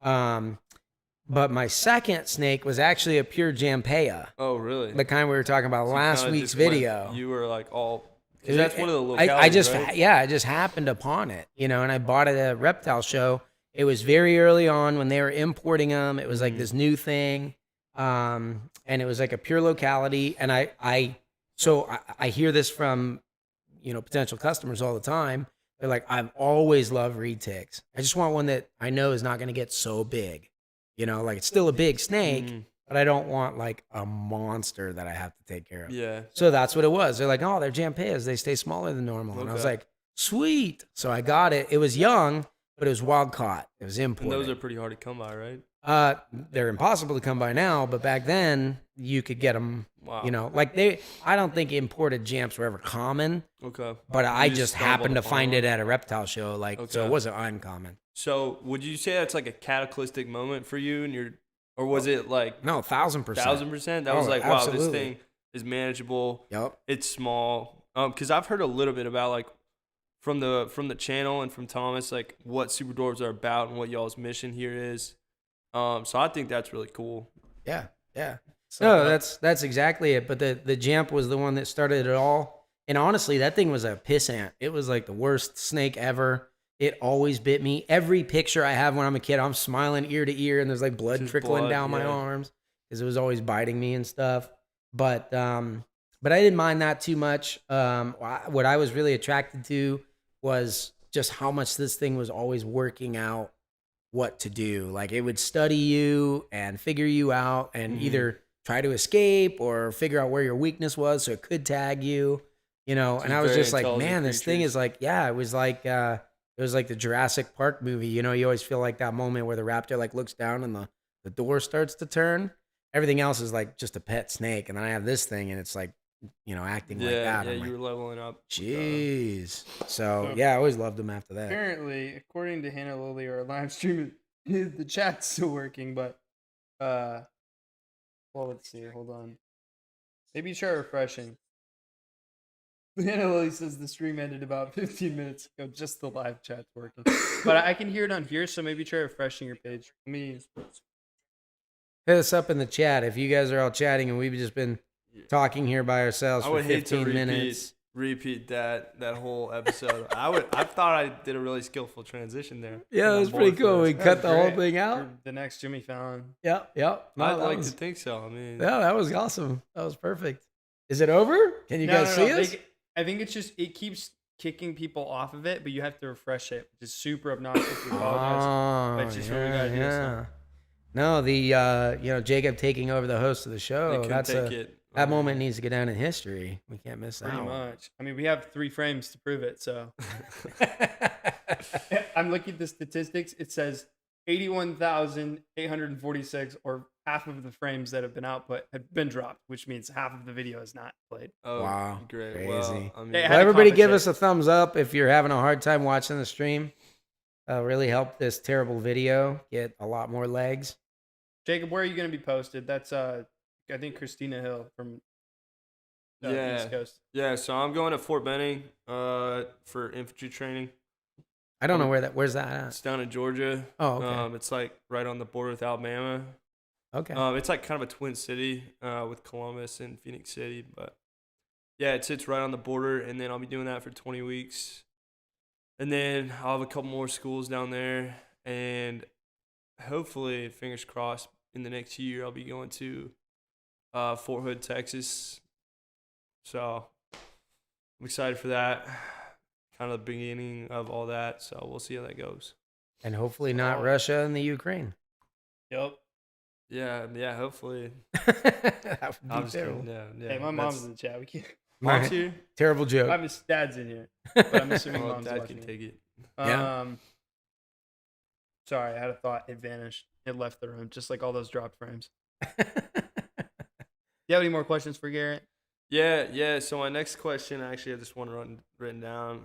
But my second snake was actually a pure Jampea. Oh, really? The kind we were talking about last week's video. You were like all... Because that's one of the localities, I just happened upon it, and I bought it at a reptile show. It was very early on when they were importing them. It was like this new thing, and it was like a pure locality. And I hear this from potential customers all the time. They're like, I've always loved reed ticks. I just want one that I know is not going to get so big. Like it's still a big snake, but I don't want like a monster that I have to take care of. Yeah. So that's what it was. They're like, oh, they're Jampeas. They stay smaller than normal. And I was like, sweet. So I got it. It was young, but it was wild caught. It was imported. And those are pretty hard to come by, right? They're impossible to come by now, but back then you could get them. Wow. I don't think imported Jamps were ever common. Okay. But I just happened to find it at a reptile show, so it wasn't uncommon. So would you say that's like a cataclystic moment for you or was it like... No, 1,000%. 1,000%? That was like, wow, absolutely. this thing is manageable. Yep. It's small. Because I've heard a little bit about like from the channel and from Thomas, like what Super Dwarves are about and what y'all's mission here is. So I think that's really cool. Yeah. So that's exactly it. But the Jamp was the one that started it all. And honestly, that thing was a pissant. It was like the worst snake ever. It always bit me. Every picture I have when I'm a kid, I'm smiling ear to ear, and there's like blood trickling down my arms because it was always biting me and stuff. But I didn't mind that too much. What I was really attracted to was just how much this thing was always working out what to do. Like it would study you and figure you out and either try to escape or figure out where your weakness was so it could tag you, and I was just like, man, this thing is like, it was like the Jurassic Park movie. You always feel like that moment where the raptor like looks down and the door starts to turn. Everything else is like just a pet snake. And then I have this thing and it's like, acting like that. Yeah, I'm you like, were leveling up. jeez. So I always loved them after that. Apparently, according to Hannah Lily, our live stream, the chat's still working, but well, let's see. Hold on. Maybe try refreshing. Hannah Lily says the stream ended about 15 minutes ago. Just the live chat's working, but I can hear it on here. So maybe try refreshing your page. Let me Hit us up in the chat if you guys are all chatting and we've just been talking here by ourselves for 15 minutes. Repeat that whole episode. I thought I did a really skillful transition there. Yeah, that was pretty cool. We cut the whole thing out. You're the next Jimmy Fallon. Yep. I'd like to think so. I mean, yeah, that was awesome. That was perfect. Is it over? Can you guys see us? I think it's just it keeps kicking people off of it, but you have to refresh it, which is super obnoxious. We apologize. But it's just what we gotta do. So. No, the Jacob taking over the host of the show. That moment needs to go down in history. We can't miss that. Pretty much. I mean, we have 3 frames to prove it. So I'm looking at the statistics. It says 81,846, or half of the frames that have been output have been dropped, which means half of the video is not played. Oh, wow, great. crazy. Well, I mean, everybody give us a thumbs up if you're having a hard time watching the stream. Really help this terrible video get a lot more legs. Jacob, where are you going to be posted? That's I think Christina Hill from East Coast. Yeah, so I'm going to Fort Benning for infantry training. I don't know where's that at? It's down in Georgia. Oh, okay. It's like right on the border with Alabama. Okay. It's like kind of a twin city with Columbus and Phoenix City, but yeah, it sits right on the border, and then I'll be doing that for 20 weeks. And then I'll have a couple more schools down there, and hopefully, fingers crossed, in the next year I'll be going to Fort Hood, Texas So I'm excited for that. Kind of the beginning of all that. So we'll see how that goes. And hopefully not Russia and the Ukraine. Yep. Yeah, hopefully. That would I'm be just terrible. kidding. Yeah. Hey, my mom's in the chat. We can't. Mom's here? Terrible joke. My dad's in here, but I'm assuming Well, mom's Dad watching. can take it. Yeah. Sorry, I had a thought. It vanished. It left the room, just like all those dropped frames. You have any more questions for Garrett? Yeah. So my next question, actually, I just want to written down.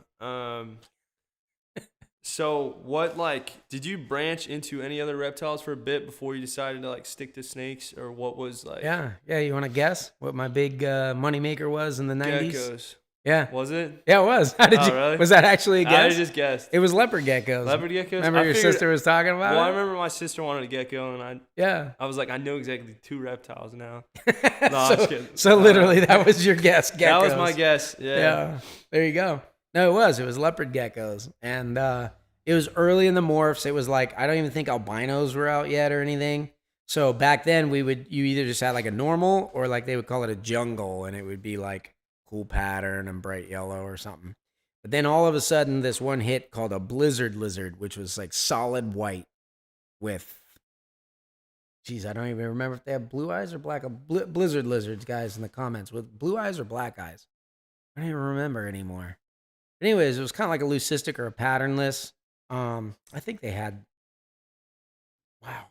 So what, like, did you branch into any other reptiles for a bit before you decided to like stick to snakes, or what was like? Yeah. You want to guess what my big money maker was in the 90s? Geckos. Yeah. Was it? Yeah, it was. How did Oh, you? really? Was that actually a I guess? just guessed. It was leopard geckos. Leopard geckos. Remember I your figured- sister was talking about Well, I it? remember my sister wanted a gecko, and Yeah. I was like, I know exactly 2 reptiles now. No, I'm just kidding. So literally, that was your guess. Geckos. That was my guess. Yeah. There you go. No, it was. It was leopard geckos, and it was early in the morphs. It was like, I don't even think albinos were out yet or anything. So back then, you either just had like a normal, or like they would call it a jungle, and it would be like cool pattern and bright yellow or something. But then all of a sudden, this one hit called a blizzard lizard, which was like solid white with, geez, I don't even remember if they have blue eyes or black. Blizzard lizards, guys, in the comments, with blue eyes or black eyes. I don't even remember anymore. Anyways, it was kind of like a leucistic or a patternless. I think they had, wow,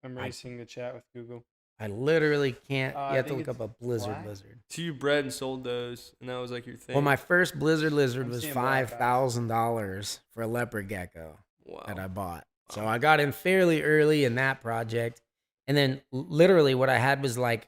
I'm racing the chat with Google. I literally can't. I You have to think look up a it's blizzard black. lizard. So you bred and sold those, and that was like your thing. Well, my first blizzard lizard I'm was seeing black eyes. $5,000 for a leopard gecko Wow. that I bought. So I got in fairly early in that project. And then literally what I had was like,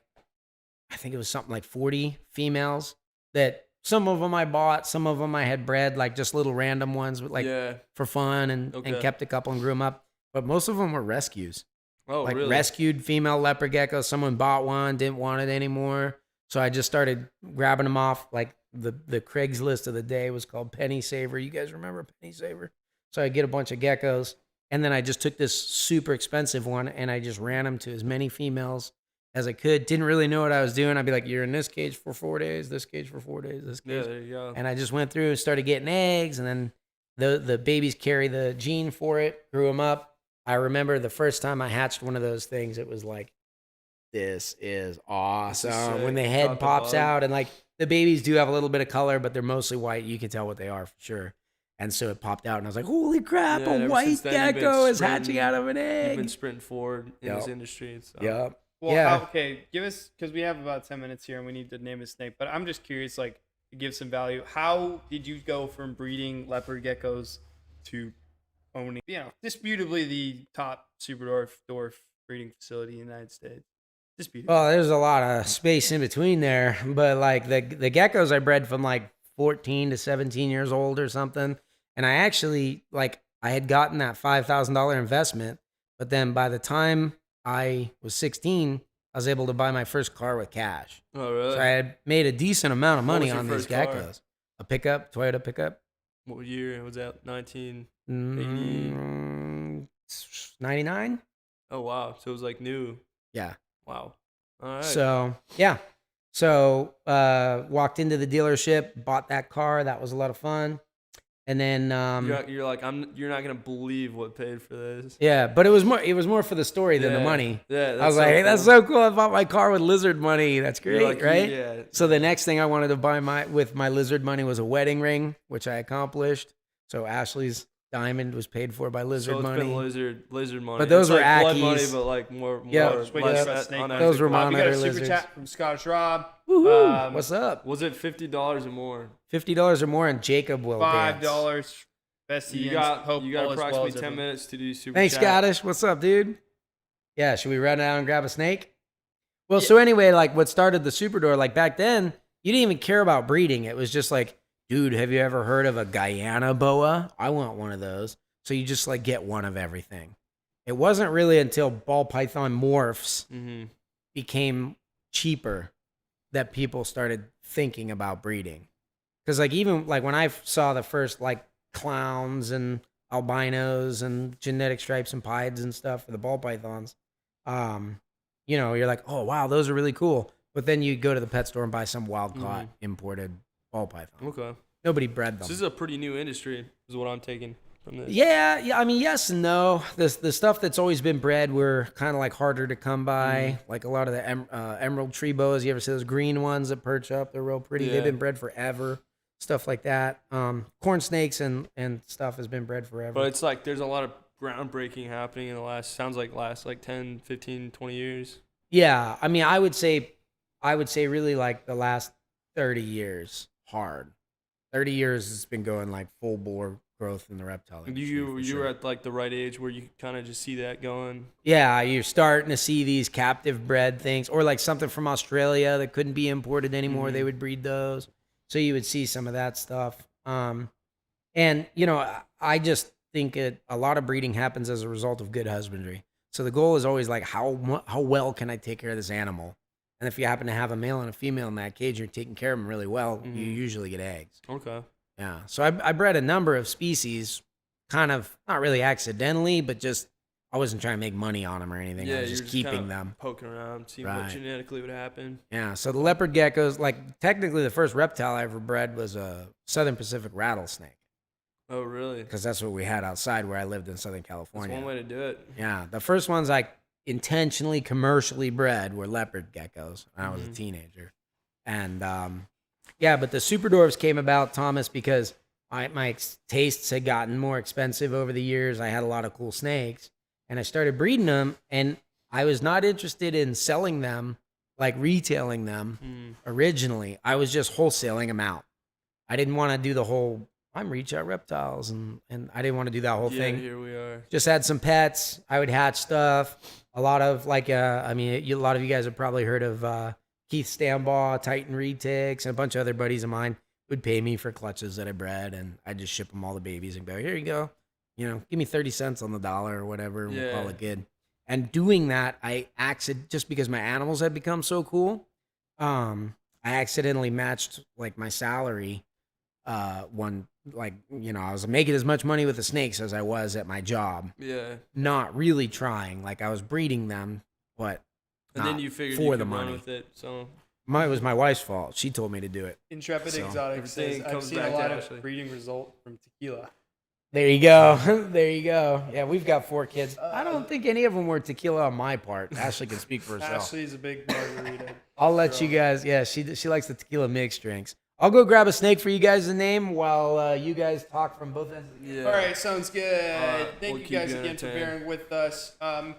I think it was something like 40 females that some of them I bought, some of them I had bred, like just little random ones with like yeah. for fun and Okay. kept a couple and grew them up. But most of them were rescues. Oh, Like really? rescued female leopard geckos. Someone bought one, didn't want it anymore. So I just started grabbing them off. Like the Craigslist of the day was called Penny Saver. You guys remember Penny Saver? So I get a bunch of geckos. And then I just took this super expensive one and I just ran them to as many females as I could. Didn't really know what I was doing. I'd be like, you're in this cage for 4 days, this cage for 4 days, this Yeah, cage. there you go. And I just went through and started getting eggs. And then the babies carry the gene for it, grew them up. I remember the first time I hatched one of those things, it was like, this is awesome. sick. When the Got head the pops bug. out, and like the babies do have a little bit of color, but they're mostly white. You can tell what they are for sure. And so it popped out, and I was like, holy crap, Yeah, and a ever white since then, you've been gecko is sprinting- hatching out of an You've egg. been sprinting forward in this Yep. industry. So. Yep. Well, Yeah. okay, give us, because we have about 10 minutes here and we need to name a snake, but I'm just curious, like, to give some value, how did you go from breeding leopard geckos to owning, disputably the top dwarf breeding facility in the United States? Disputably. Well, there's a lot of space in between there, but like the geckos I bred from like 14 to 17 years old or something. And I actually, like, I had gotten that $5,000 investment, but then by the time I was 16, I was able to buy my first car with cash. Oh, really? So I had made a decent amount of What money was your on these first car? geckos. A pickup, Toyota pickup. What year was that? 19? 99? Oh, wow. So it was like new. Yeah. Wow. All right. So, yeah. So, walked into the dealership, bought that car. That was a lot of fun. And then, you're like, you're not gonna believe what paid for this. yeah, but it was more for the story than the Yeah. money. Yeah, that's I was so like, hey, cool. that's so cool. I bought my car with lizard money. That's You're great, like, right? Yeah. So the next thing I wanted to buy with my lizard money was a wedding ring, which I accomplished. So Ashley's diamond was paid for by lizard So it's money. been lizard money. But those It's were like blood Ackies. money, but like more. Yeah. more Just waiting less for that at- snake. on Those were We got monitor a super lizards. chat from Scottish Rob. Woohoo! What's up? Was it $50 or more? $50 or more, and Jacob will dance. $5. Best You Ian's got hope you got all is well approximately as 10 ever. minutes to do super Thanks, chat. Scottish. What's up, dude? Yeah, should we run down and grab a snake? Well, so anyway, like what started the Superdwarf, like back then, you didn't even care about breeding. It was just like, dude, have you ever heard of a Guyana boa? I want one of those. So you just like get one of everything. It wasn't really until ball python morphs Mm-hmm. became cheaper that people started thinking about breeding. Because like even like when I saw the first like clowns and albinos and genetic stripes and pieds and stuff for the ball pythons, you're like, oh wow, those are really cool. But then you go to the pet store and buy some wild-caught imported ball python. Okay. Nobody bred them. So this is a pretty new industry, is what I'm taking from this. Yeah. I mean, yes and no. The stuff that's always been bred were kind of like harder to come by. Like a lot of the emerald tree boas. You ever see those green ones that perch up? They're real pretty. Yeah. They've been bred forever. Stuff like that. Corn snakes and stuff has been bred forever. But it's like there's a lot of groundbreaking happening in the last 10, 15, 20 years. Yeah, I mean, I would say really like the last 30 years hard. 30 years it's been going like full bore growth in the reptile industry. You were at like the right age where you kind of just see that going. Yeah, you're starting to see these captive bred things, or like something from Australia that couldn't be imported anymore. They would breed those, so you would see some of that stuff. And I just think a lot of breeding happens as a result of good husbandry. So the goal is always like how well can I take care of this animal? And if you happen to have a male and a female in that cage, you're taking care of them really well, you usually get eggs. Okay. Yeah. So I bred a number of species, kind of not really accidentally, but just I wasn't trying to make money on them or anything. I was just keeping kind of them. poking around, seeing what genetically would happen. Yeah. So the leopard geckos, like technically the first reptile I ever bred was a Southern Pacific rattlesnake. Oh, really? Because that's what we had outside where I lived in Southern California. That's one way to do it. Yeah. The first ones I intentionally commercially bred were leopard geckos when I was a teenager. And but the Superdwarfs came about, Thomas, because my tastes had gotten more expensive over the years. I had a lot of cool snakes and I started breeding them, and I was not interested in selling them, like retailing them originally. I was just wholesaling them out. I didn't want to do the whole I'm Reach Out Reptiles, and I didn't want to do that whole thing. Here we are. Just had some pets. I would hatch stuff. A lot of a lot of you guys have probably heard of Keith Stambaugh, Titan Retics, and a bunch of other buddies of mine would pay me for clutches that I bred, and I'd just ship them all the babies and go, here you go. Give me 30 cents on the dollar or whatever, and we'll call it good. And doing that, just because my animals had become so cool, I accidentally matched like my salary I was making as much money with the snakes as I was at my job. Yeah. Not really trying. Like I was breeding them, but and then you figured for you could the run money. with it. So it was my wife's fault. She told me to do it. Intrepid Exotic says, I've seen a lot of breeding result from tequila. There you go. There you go. Yeah, we've got 4 kids. I don't think any of them were tequila on my part. Ashley can speak for herself. Ashley's a big margarita. I'll let you guys. Yeah, she likes the tequila mixed drinks. I'll go grab a snake for you guys to name while you guys talk from both ends. Yeah. All right, sounds good. Thank you guys again for bearing with us.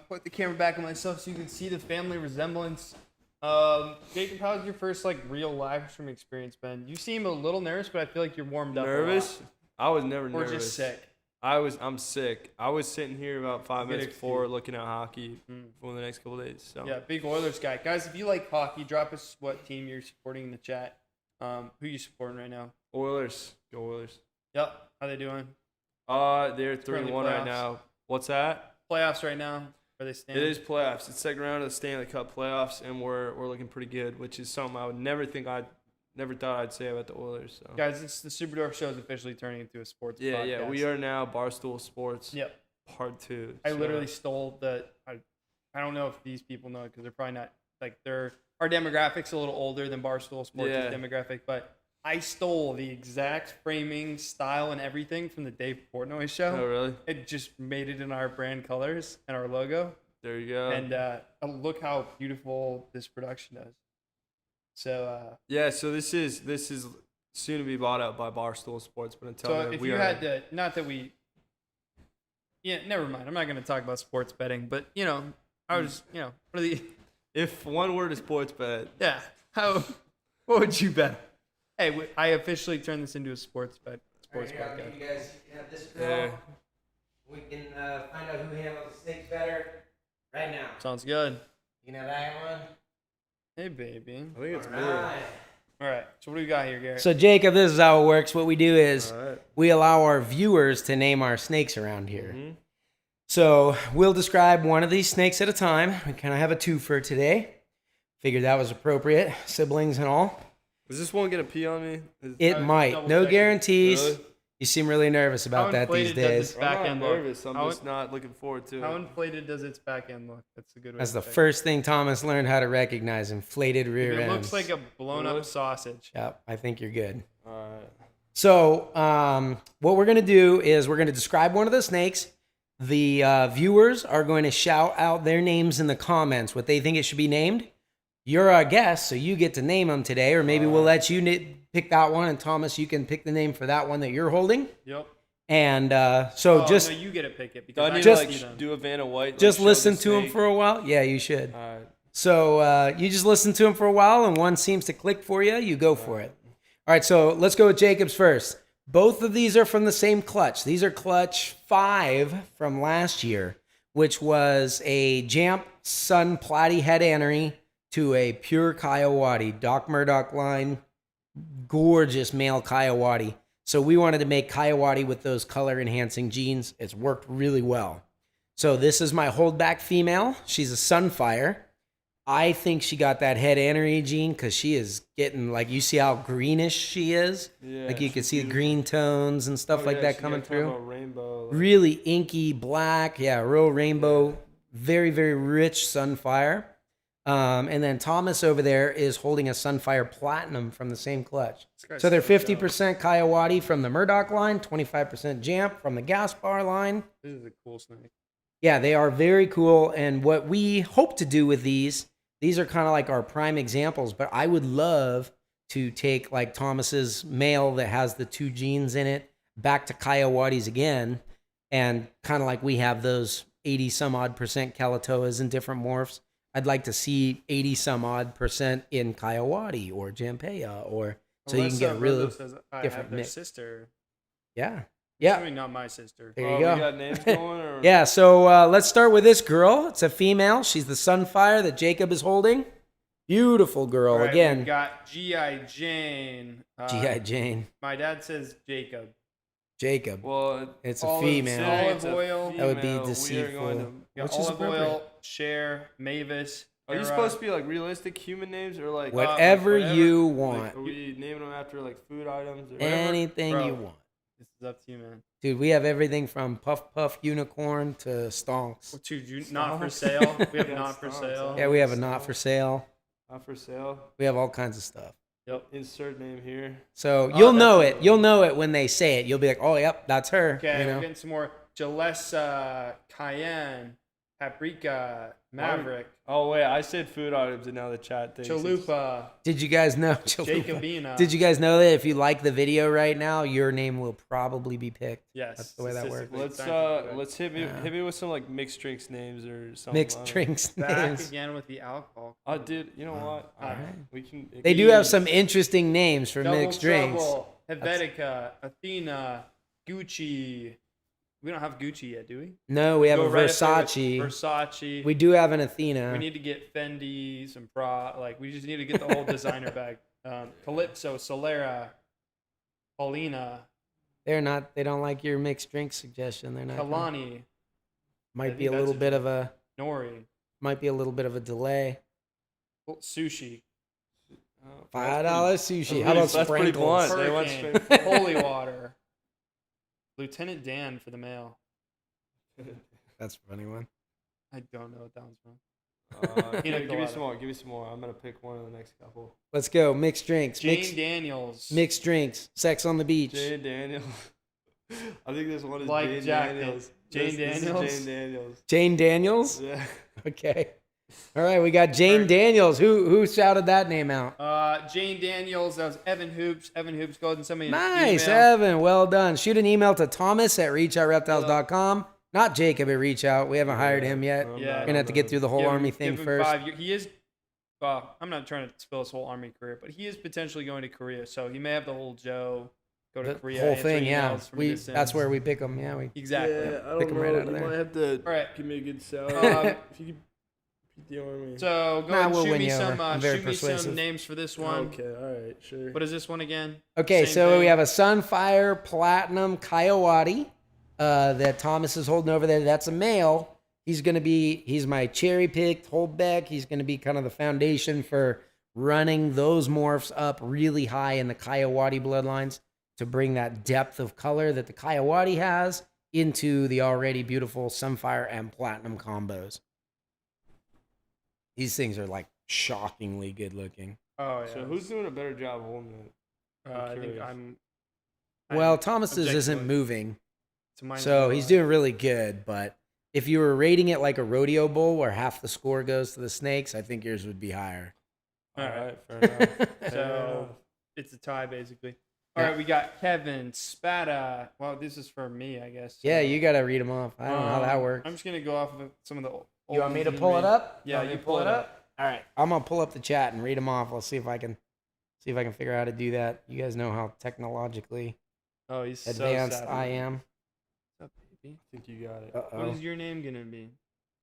Put the camera back on myself so you can see the family resemblance. Jacob, how's your first real live stream experience been? You seem a little nervous, but I feel like you're warmed up. Nervous? I was never nervous. Or just sick. I'm sick. I was sitting here about 5 minutes before looking at hockey for the next couple of days. So. Yeah, big Oilers guy. Guys, if you like hockey, drop us what team you're supporting in the chat. Who you supporting right now? Oilers. Go Oilers. Yep. How they doing? They're 3-1 right now. What's that? Playoffs right now. Where they stand? It is playoffs. It's second round of the Stanley Cup playoffs, and we're looking pretty good, which is something I would never thought I'd say about the Oilers. So. Guys, the Superdwarf Show is officially turning into a sports podcast. Yeah, we are now Barstool Sports. Yep. Part 2. I literally stole the. I don't know if these people know it because they're probably not our demographic's a little older than Barstool Sports' demographic, but I stole the exact framing, style, and everything from the Dave Portnoy show. Oh, really? It just made it in our brand colors and our logo. There you go. And look how beautiful this production does. So so this is soon to be bought out by Barstool Sports, but until then, if you had to, not that we, never mind. I'm not going to talk about sports betting, but I was what are the. If one word is sports bet. Yeah. What would you bet? Hey, I officially turned this into a sports bet. Sports podcast. You guys have this girl. We can find out who handles the snakes better right now. Sounds good. You know that one? Hey, baby. I think it's me. All right. So what do we got here, Garrett? So Jacob, this is how it works. What we do is we allow our viewers to name our snakes around here. Mm-hmm. So we'll describe one of these snakes at a time. We kind of have a twofer today. Figured that was appropriate, siblings and all. Is this one gonna pee on me? It might. No guarantees. Really? You seem really nervous about that these inflated does days. its back I'm end not look? nervous. I'm How just not looking forward to How it. inflated does its back end look? That's a good way. That's to the say it. first thing Thomas learned how to recognize: inflated rear If it ends. looks like a blown up sausage. Yep, I think you're good. All right. So, what we're going to do is we're going to describe one of the snakes. The viewers are going to shout out their names in the comments, what they think it should be named. You're our guest, so you get to name them today, or maybe we'll let you pick that one, and Thomas, you can pick the name for that one that you're holding. Yep. And Oh, just no, you get to pick it Do because I need Just- to like do a Vanna White? just show listen the to him snake? for a while. Yeah, you should. All right. So you just listen to him for a while, and one seems to click for you. You go for it. All right, so let's go with Jacob's first. Both of these are from the same clutch. These are clutch 5 from last year, which was a Jamp Sun Platy head annery to a pure Coyote, Doc Murdoch line, gorgeous male Coyote. So we wanted to make Coyote with those color enhancing genes. It's worked really well. So this is my holdback female. She's a Sunfire. I think she got that head annery gene because she is getting, like, you see how greenish she is? Yeah, Like you can she's see the beautiful. green tones and stuff Oh, like yeah, that she coming got kind of through. a rainbow. Like, Really inky black. Yeah, real rainbow. Very, very rich Sunfire. And then Thomas over there is holding a Sunfire Platinum from the same clutch. So they're 50% Coyote from the Murdoch line, 25% Jamp from the Gaspar line. This is a cool snake. Yeah, they are very cool. And what we hope to do with these are kind of like our prime examples, but I would love to take like Thomas's male that has the 2 genes in it back to Coyotes again. And kind of like we have those 80 some odd percent Calatoas in different morphs. I'd like to see 80 some odd percent in Coyote or Jampea, or so you can get a real I different have their mix. sister. Yeah. I mean, Yeah. not my sister. There oh, you go. We got names going, or Yeah, so let's start with this girl. It's a female. She's the Sunfire that Jacob is holding. Beautiful girl. All right, Again, we got G.I. Jane. G.I. Jane. My dad says Jacob. Jacob. Well, It's a Olive female. Olive it's a oil. That would be female, we are deceitful. going to- We got Which is olive appropriate. oil, Cher, Mavis. Are you Hera. supposed to be like realistic human names, or like Whatever whatever. you Like, want. are we naming them after like food items? Or Anything Bro. you want. This is up to you, man. Dude, we have everything from Puff Puff Unicorn to Stonks. What you not for sale? We have Yeah, not for stonks, sale. Yeah, we have a not for sale. Not for sale. We have all kinds of stuff. Yep. Insert name here. So Oh, you'll know that's it. You'll know it when they say it. You'll be like, oh, yep, that's her. Okay, You know? we're getting some more Jalessa, Cayenne, Paprika, Maverick, Oh wait, I said food items, and now the chat thinks it's- Chalupa, Did you guys know? Jacobina. Did you guys know that if you like the video right now, your name will probably be picked? Yes. That's the way that works. statistically, Let's scientifically. let's hit me with some like mixed drinks names or something. I Mixed don't know. drinks Back names. again with the alcohol. Oh, dude, you know what? All right. We can. They do have some interesting names for Double mixed drinks. Trouble, Helvetica, Athena, Gucci. We don't have Gucci yet, do we? No, we have Go a right up there with Versace. Versace. We do have an Athena. We need to get Fendi, some like we just need to get the whole designer bag. Calypso, Solera, Paulina, They're not. They don't like your mixed drink suggestion. They're not. Kalani, Might I be a think little that's bit of a. Nori, Might be a little bit of a delay. Sushi, $5 sushi. How That's about pretty sprinkles? blunt. They went Hurricane, straight- Holy Water, Lieutenant Dan for the male. That's a funny one. I don't know what that one's from. Give me colada. some more. Give me some more. I'm gonna pick one of the next couple. Let's go. Mixed drinks. Jane Daniels. Mixed drinks. Sex on the beach. Jane Daniels. I think this one is Like Jane Jack Daniels. Jane This is Daniels? Jane Daniels. Jane Daniels. Yeah. Okay. All right, we got Jane Daniels. Who shouted that name out? Jane Daniels. That was Evan Hoops. Evan Hoops, go ahead and send me an Nice, email. Evan. Well done. Shoot an email to Thomas at reachoutreptiles.com. Not Jacob at Reach Out. We haven't hired him yet. Yeah. We're gonna have to get through the whole Give him- army give thing him first. 5 years. He is. Well, I'm not trying to spill his whole army career, but he is potentially going to Korea, so he may have the whole Joe go to The Korea. whole answer thing, yeah. emails from We distance. that's where we pick them. Yeah, we. exactly. Yeah, I Pick don't 'em right know. out of You there. might have to All right. give me a good salary. Um, if you could beat the army. So go Nah, ahead and we'll shoot win me you some. over. I'm very Shoot me some persuasive. names for this one. Okay, all right, sure. What is this one again? Okay, Same so thing. we have a Sunfire Platinum Coyote that Thomas is holding over there. That's a male. He's my cherry picked holdback. He's going to be kind of the foundation for running those morphs up really high in the Coyote bloodlines. to bring that depth of color that the Coyote has into the already beautiful Sunfire and Platinum combos. These things are like shockingly good looking. Oh yeah. So who's doing a better job holding it? I think curious. Well, Thomas's isn't moving, So, mine's so more he's like- doing really good. But if you were rating it like a rodeo bull where half the score goes to the snakes, I think yours would be higher. All All right. right, fair enough. Fair So enough. it's a tie basically. All Yeah. right, we got Kevin Spada. Well, this is for me, I guess. Yeah, you got to read them off. I don't know how that works. I'm just gonna go off of some of the. Old You want me to ones pull read. it up? Yeah, Want me you to pull it up. All right, I'm gonna pull up the chat and read them off. Let's see if I can figure out how to do that. You guys know how technologically Oh, he's advanced so I am. What's up, baby? I think you got it. Uh What oh. is your name gonna be?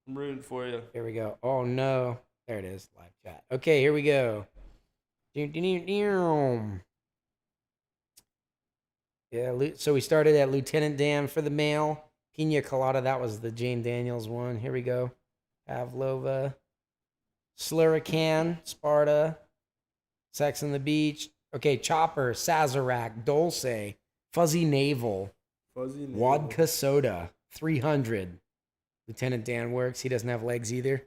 I'm rooting for you. Here we go. Oh no, there it is. Live chat. Okay, here we go. Yeah, so we started at Lieutenant Dan for the male. Pina Colada, that was the Jane Daniels one. Here we go. Pavlova. Slurican, Sparta. Sex on the Beach. Okay, Chopper, Sazerac, Dulce, Fuzzy Navel, Fuzzy navel. Vodka Soda, 300. Lieutenant Dan works. He doesn't have legs either.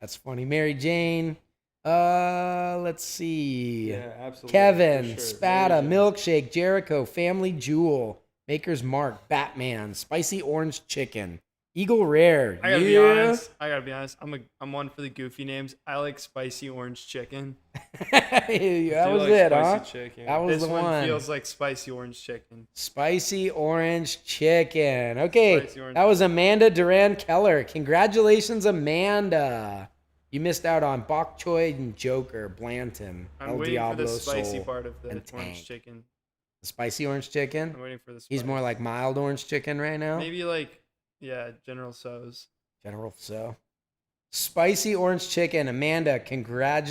That's funny. Mary Jane. Let's see. Yeah, absolutely. Kevin, for sure. Spada, Amazing. Milkshake, Jericho, Family Jewel, Maker's Mark, Batman, Spicy Orange Chicken, Eagle Rare. I gotta be honest. I'm one for the goofy names. I like spicy orange chicken. that Do was like it, spicy huh? chicken. That was This the one one. feels like spicy orange chicken. Spicy Orange Chicken. Okay, Spicy orange- that was Amanda Duran Keller. Congratulations, Amanda. You missed out on Bok Choy and Joker, Blanton, I'm El waiting Diablo for the spicy Soul, part of the and orange Tank. chicken. The Spicy Orange Chicken. I'm waiting for the. He's more spice. like mild orange chicken right now. maybe like General So's. General So. Spicy Orange Chicken. Amanda,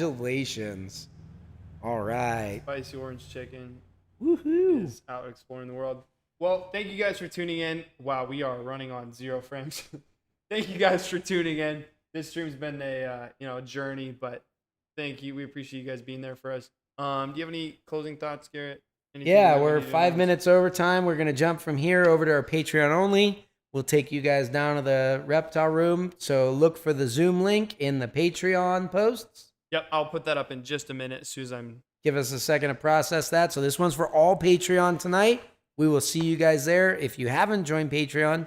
congratulations. All right. Spicy orange chicken Woohoo. is out exploring the world. Well, thank you guys for tuning in. Wow, we are running on 0 frames. Thank you guys for tuning in. This stream's been a journey, but thank you. We appreciate you guys being there for us. Do you have any closing thoughts, Garrett? Anything Yeah, that we we're need to 5 announce? minutes over time. We're going to jump from here over to our Patreon only. We'll take you guys down to the reptile room. So look for the Zoom link in the Patreon posts. Yep, I'll put that up in just a minute as soon as I'm. Give us a second to process that. So this one's for all Patreon tonight. We will see you guys there. If you haven't joined Patreon,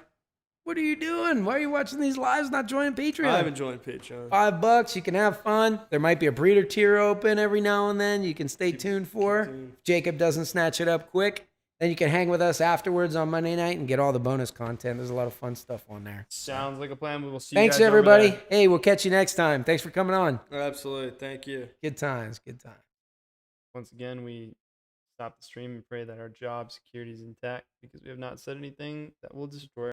what are you doing? Why are you watching these lives, not joining Patreon? I haven't joined Patreon. $5, you can have fun. There might be a breeder tier open every now and then. You can stay tuned for. tuned. If Jacob doesn't snatch it up quick, then you can hang with us afterwards on Monday night and get all the bonus content. There's a lot of fun stuff on there. Sounds like a plan. We will see Thanks, you guys over everybody. there. Hey, we'll catch you next time. Thanks for coming on. Absolutely. Thank you. Good times. Good times. Once again, we stop the stream and pray that our job security is intact because we have not said anything that will destroy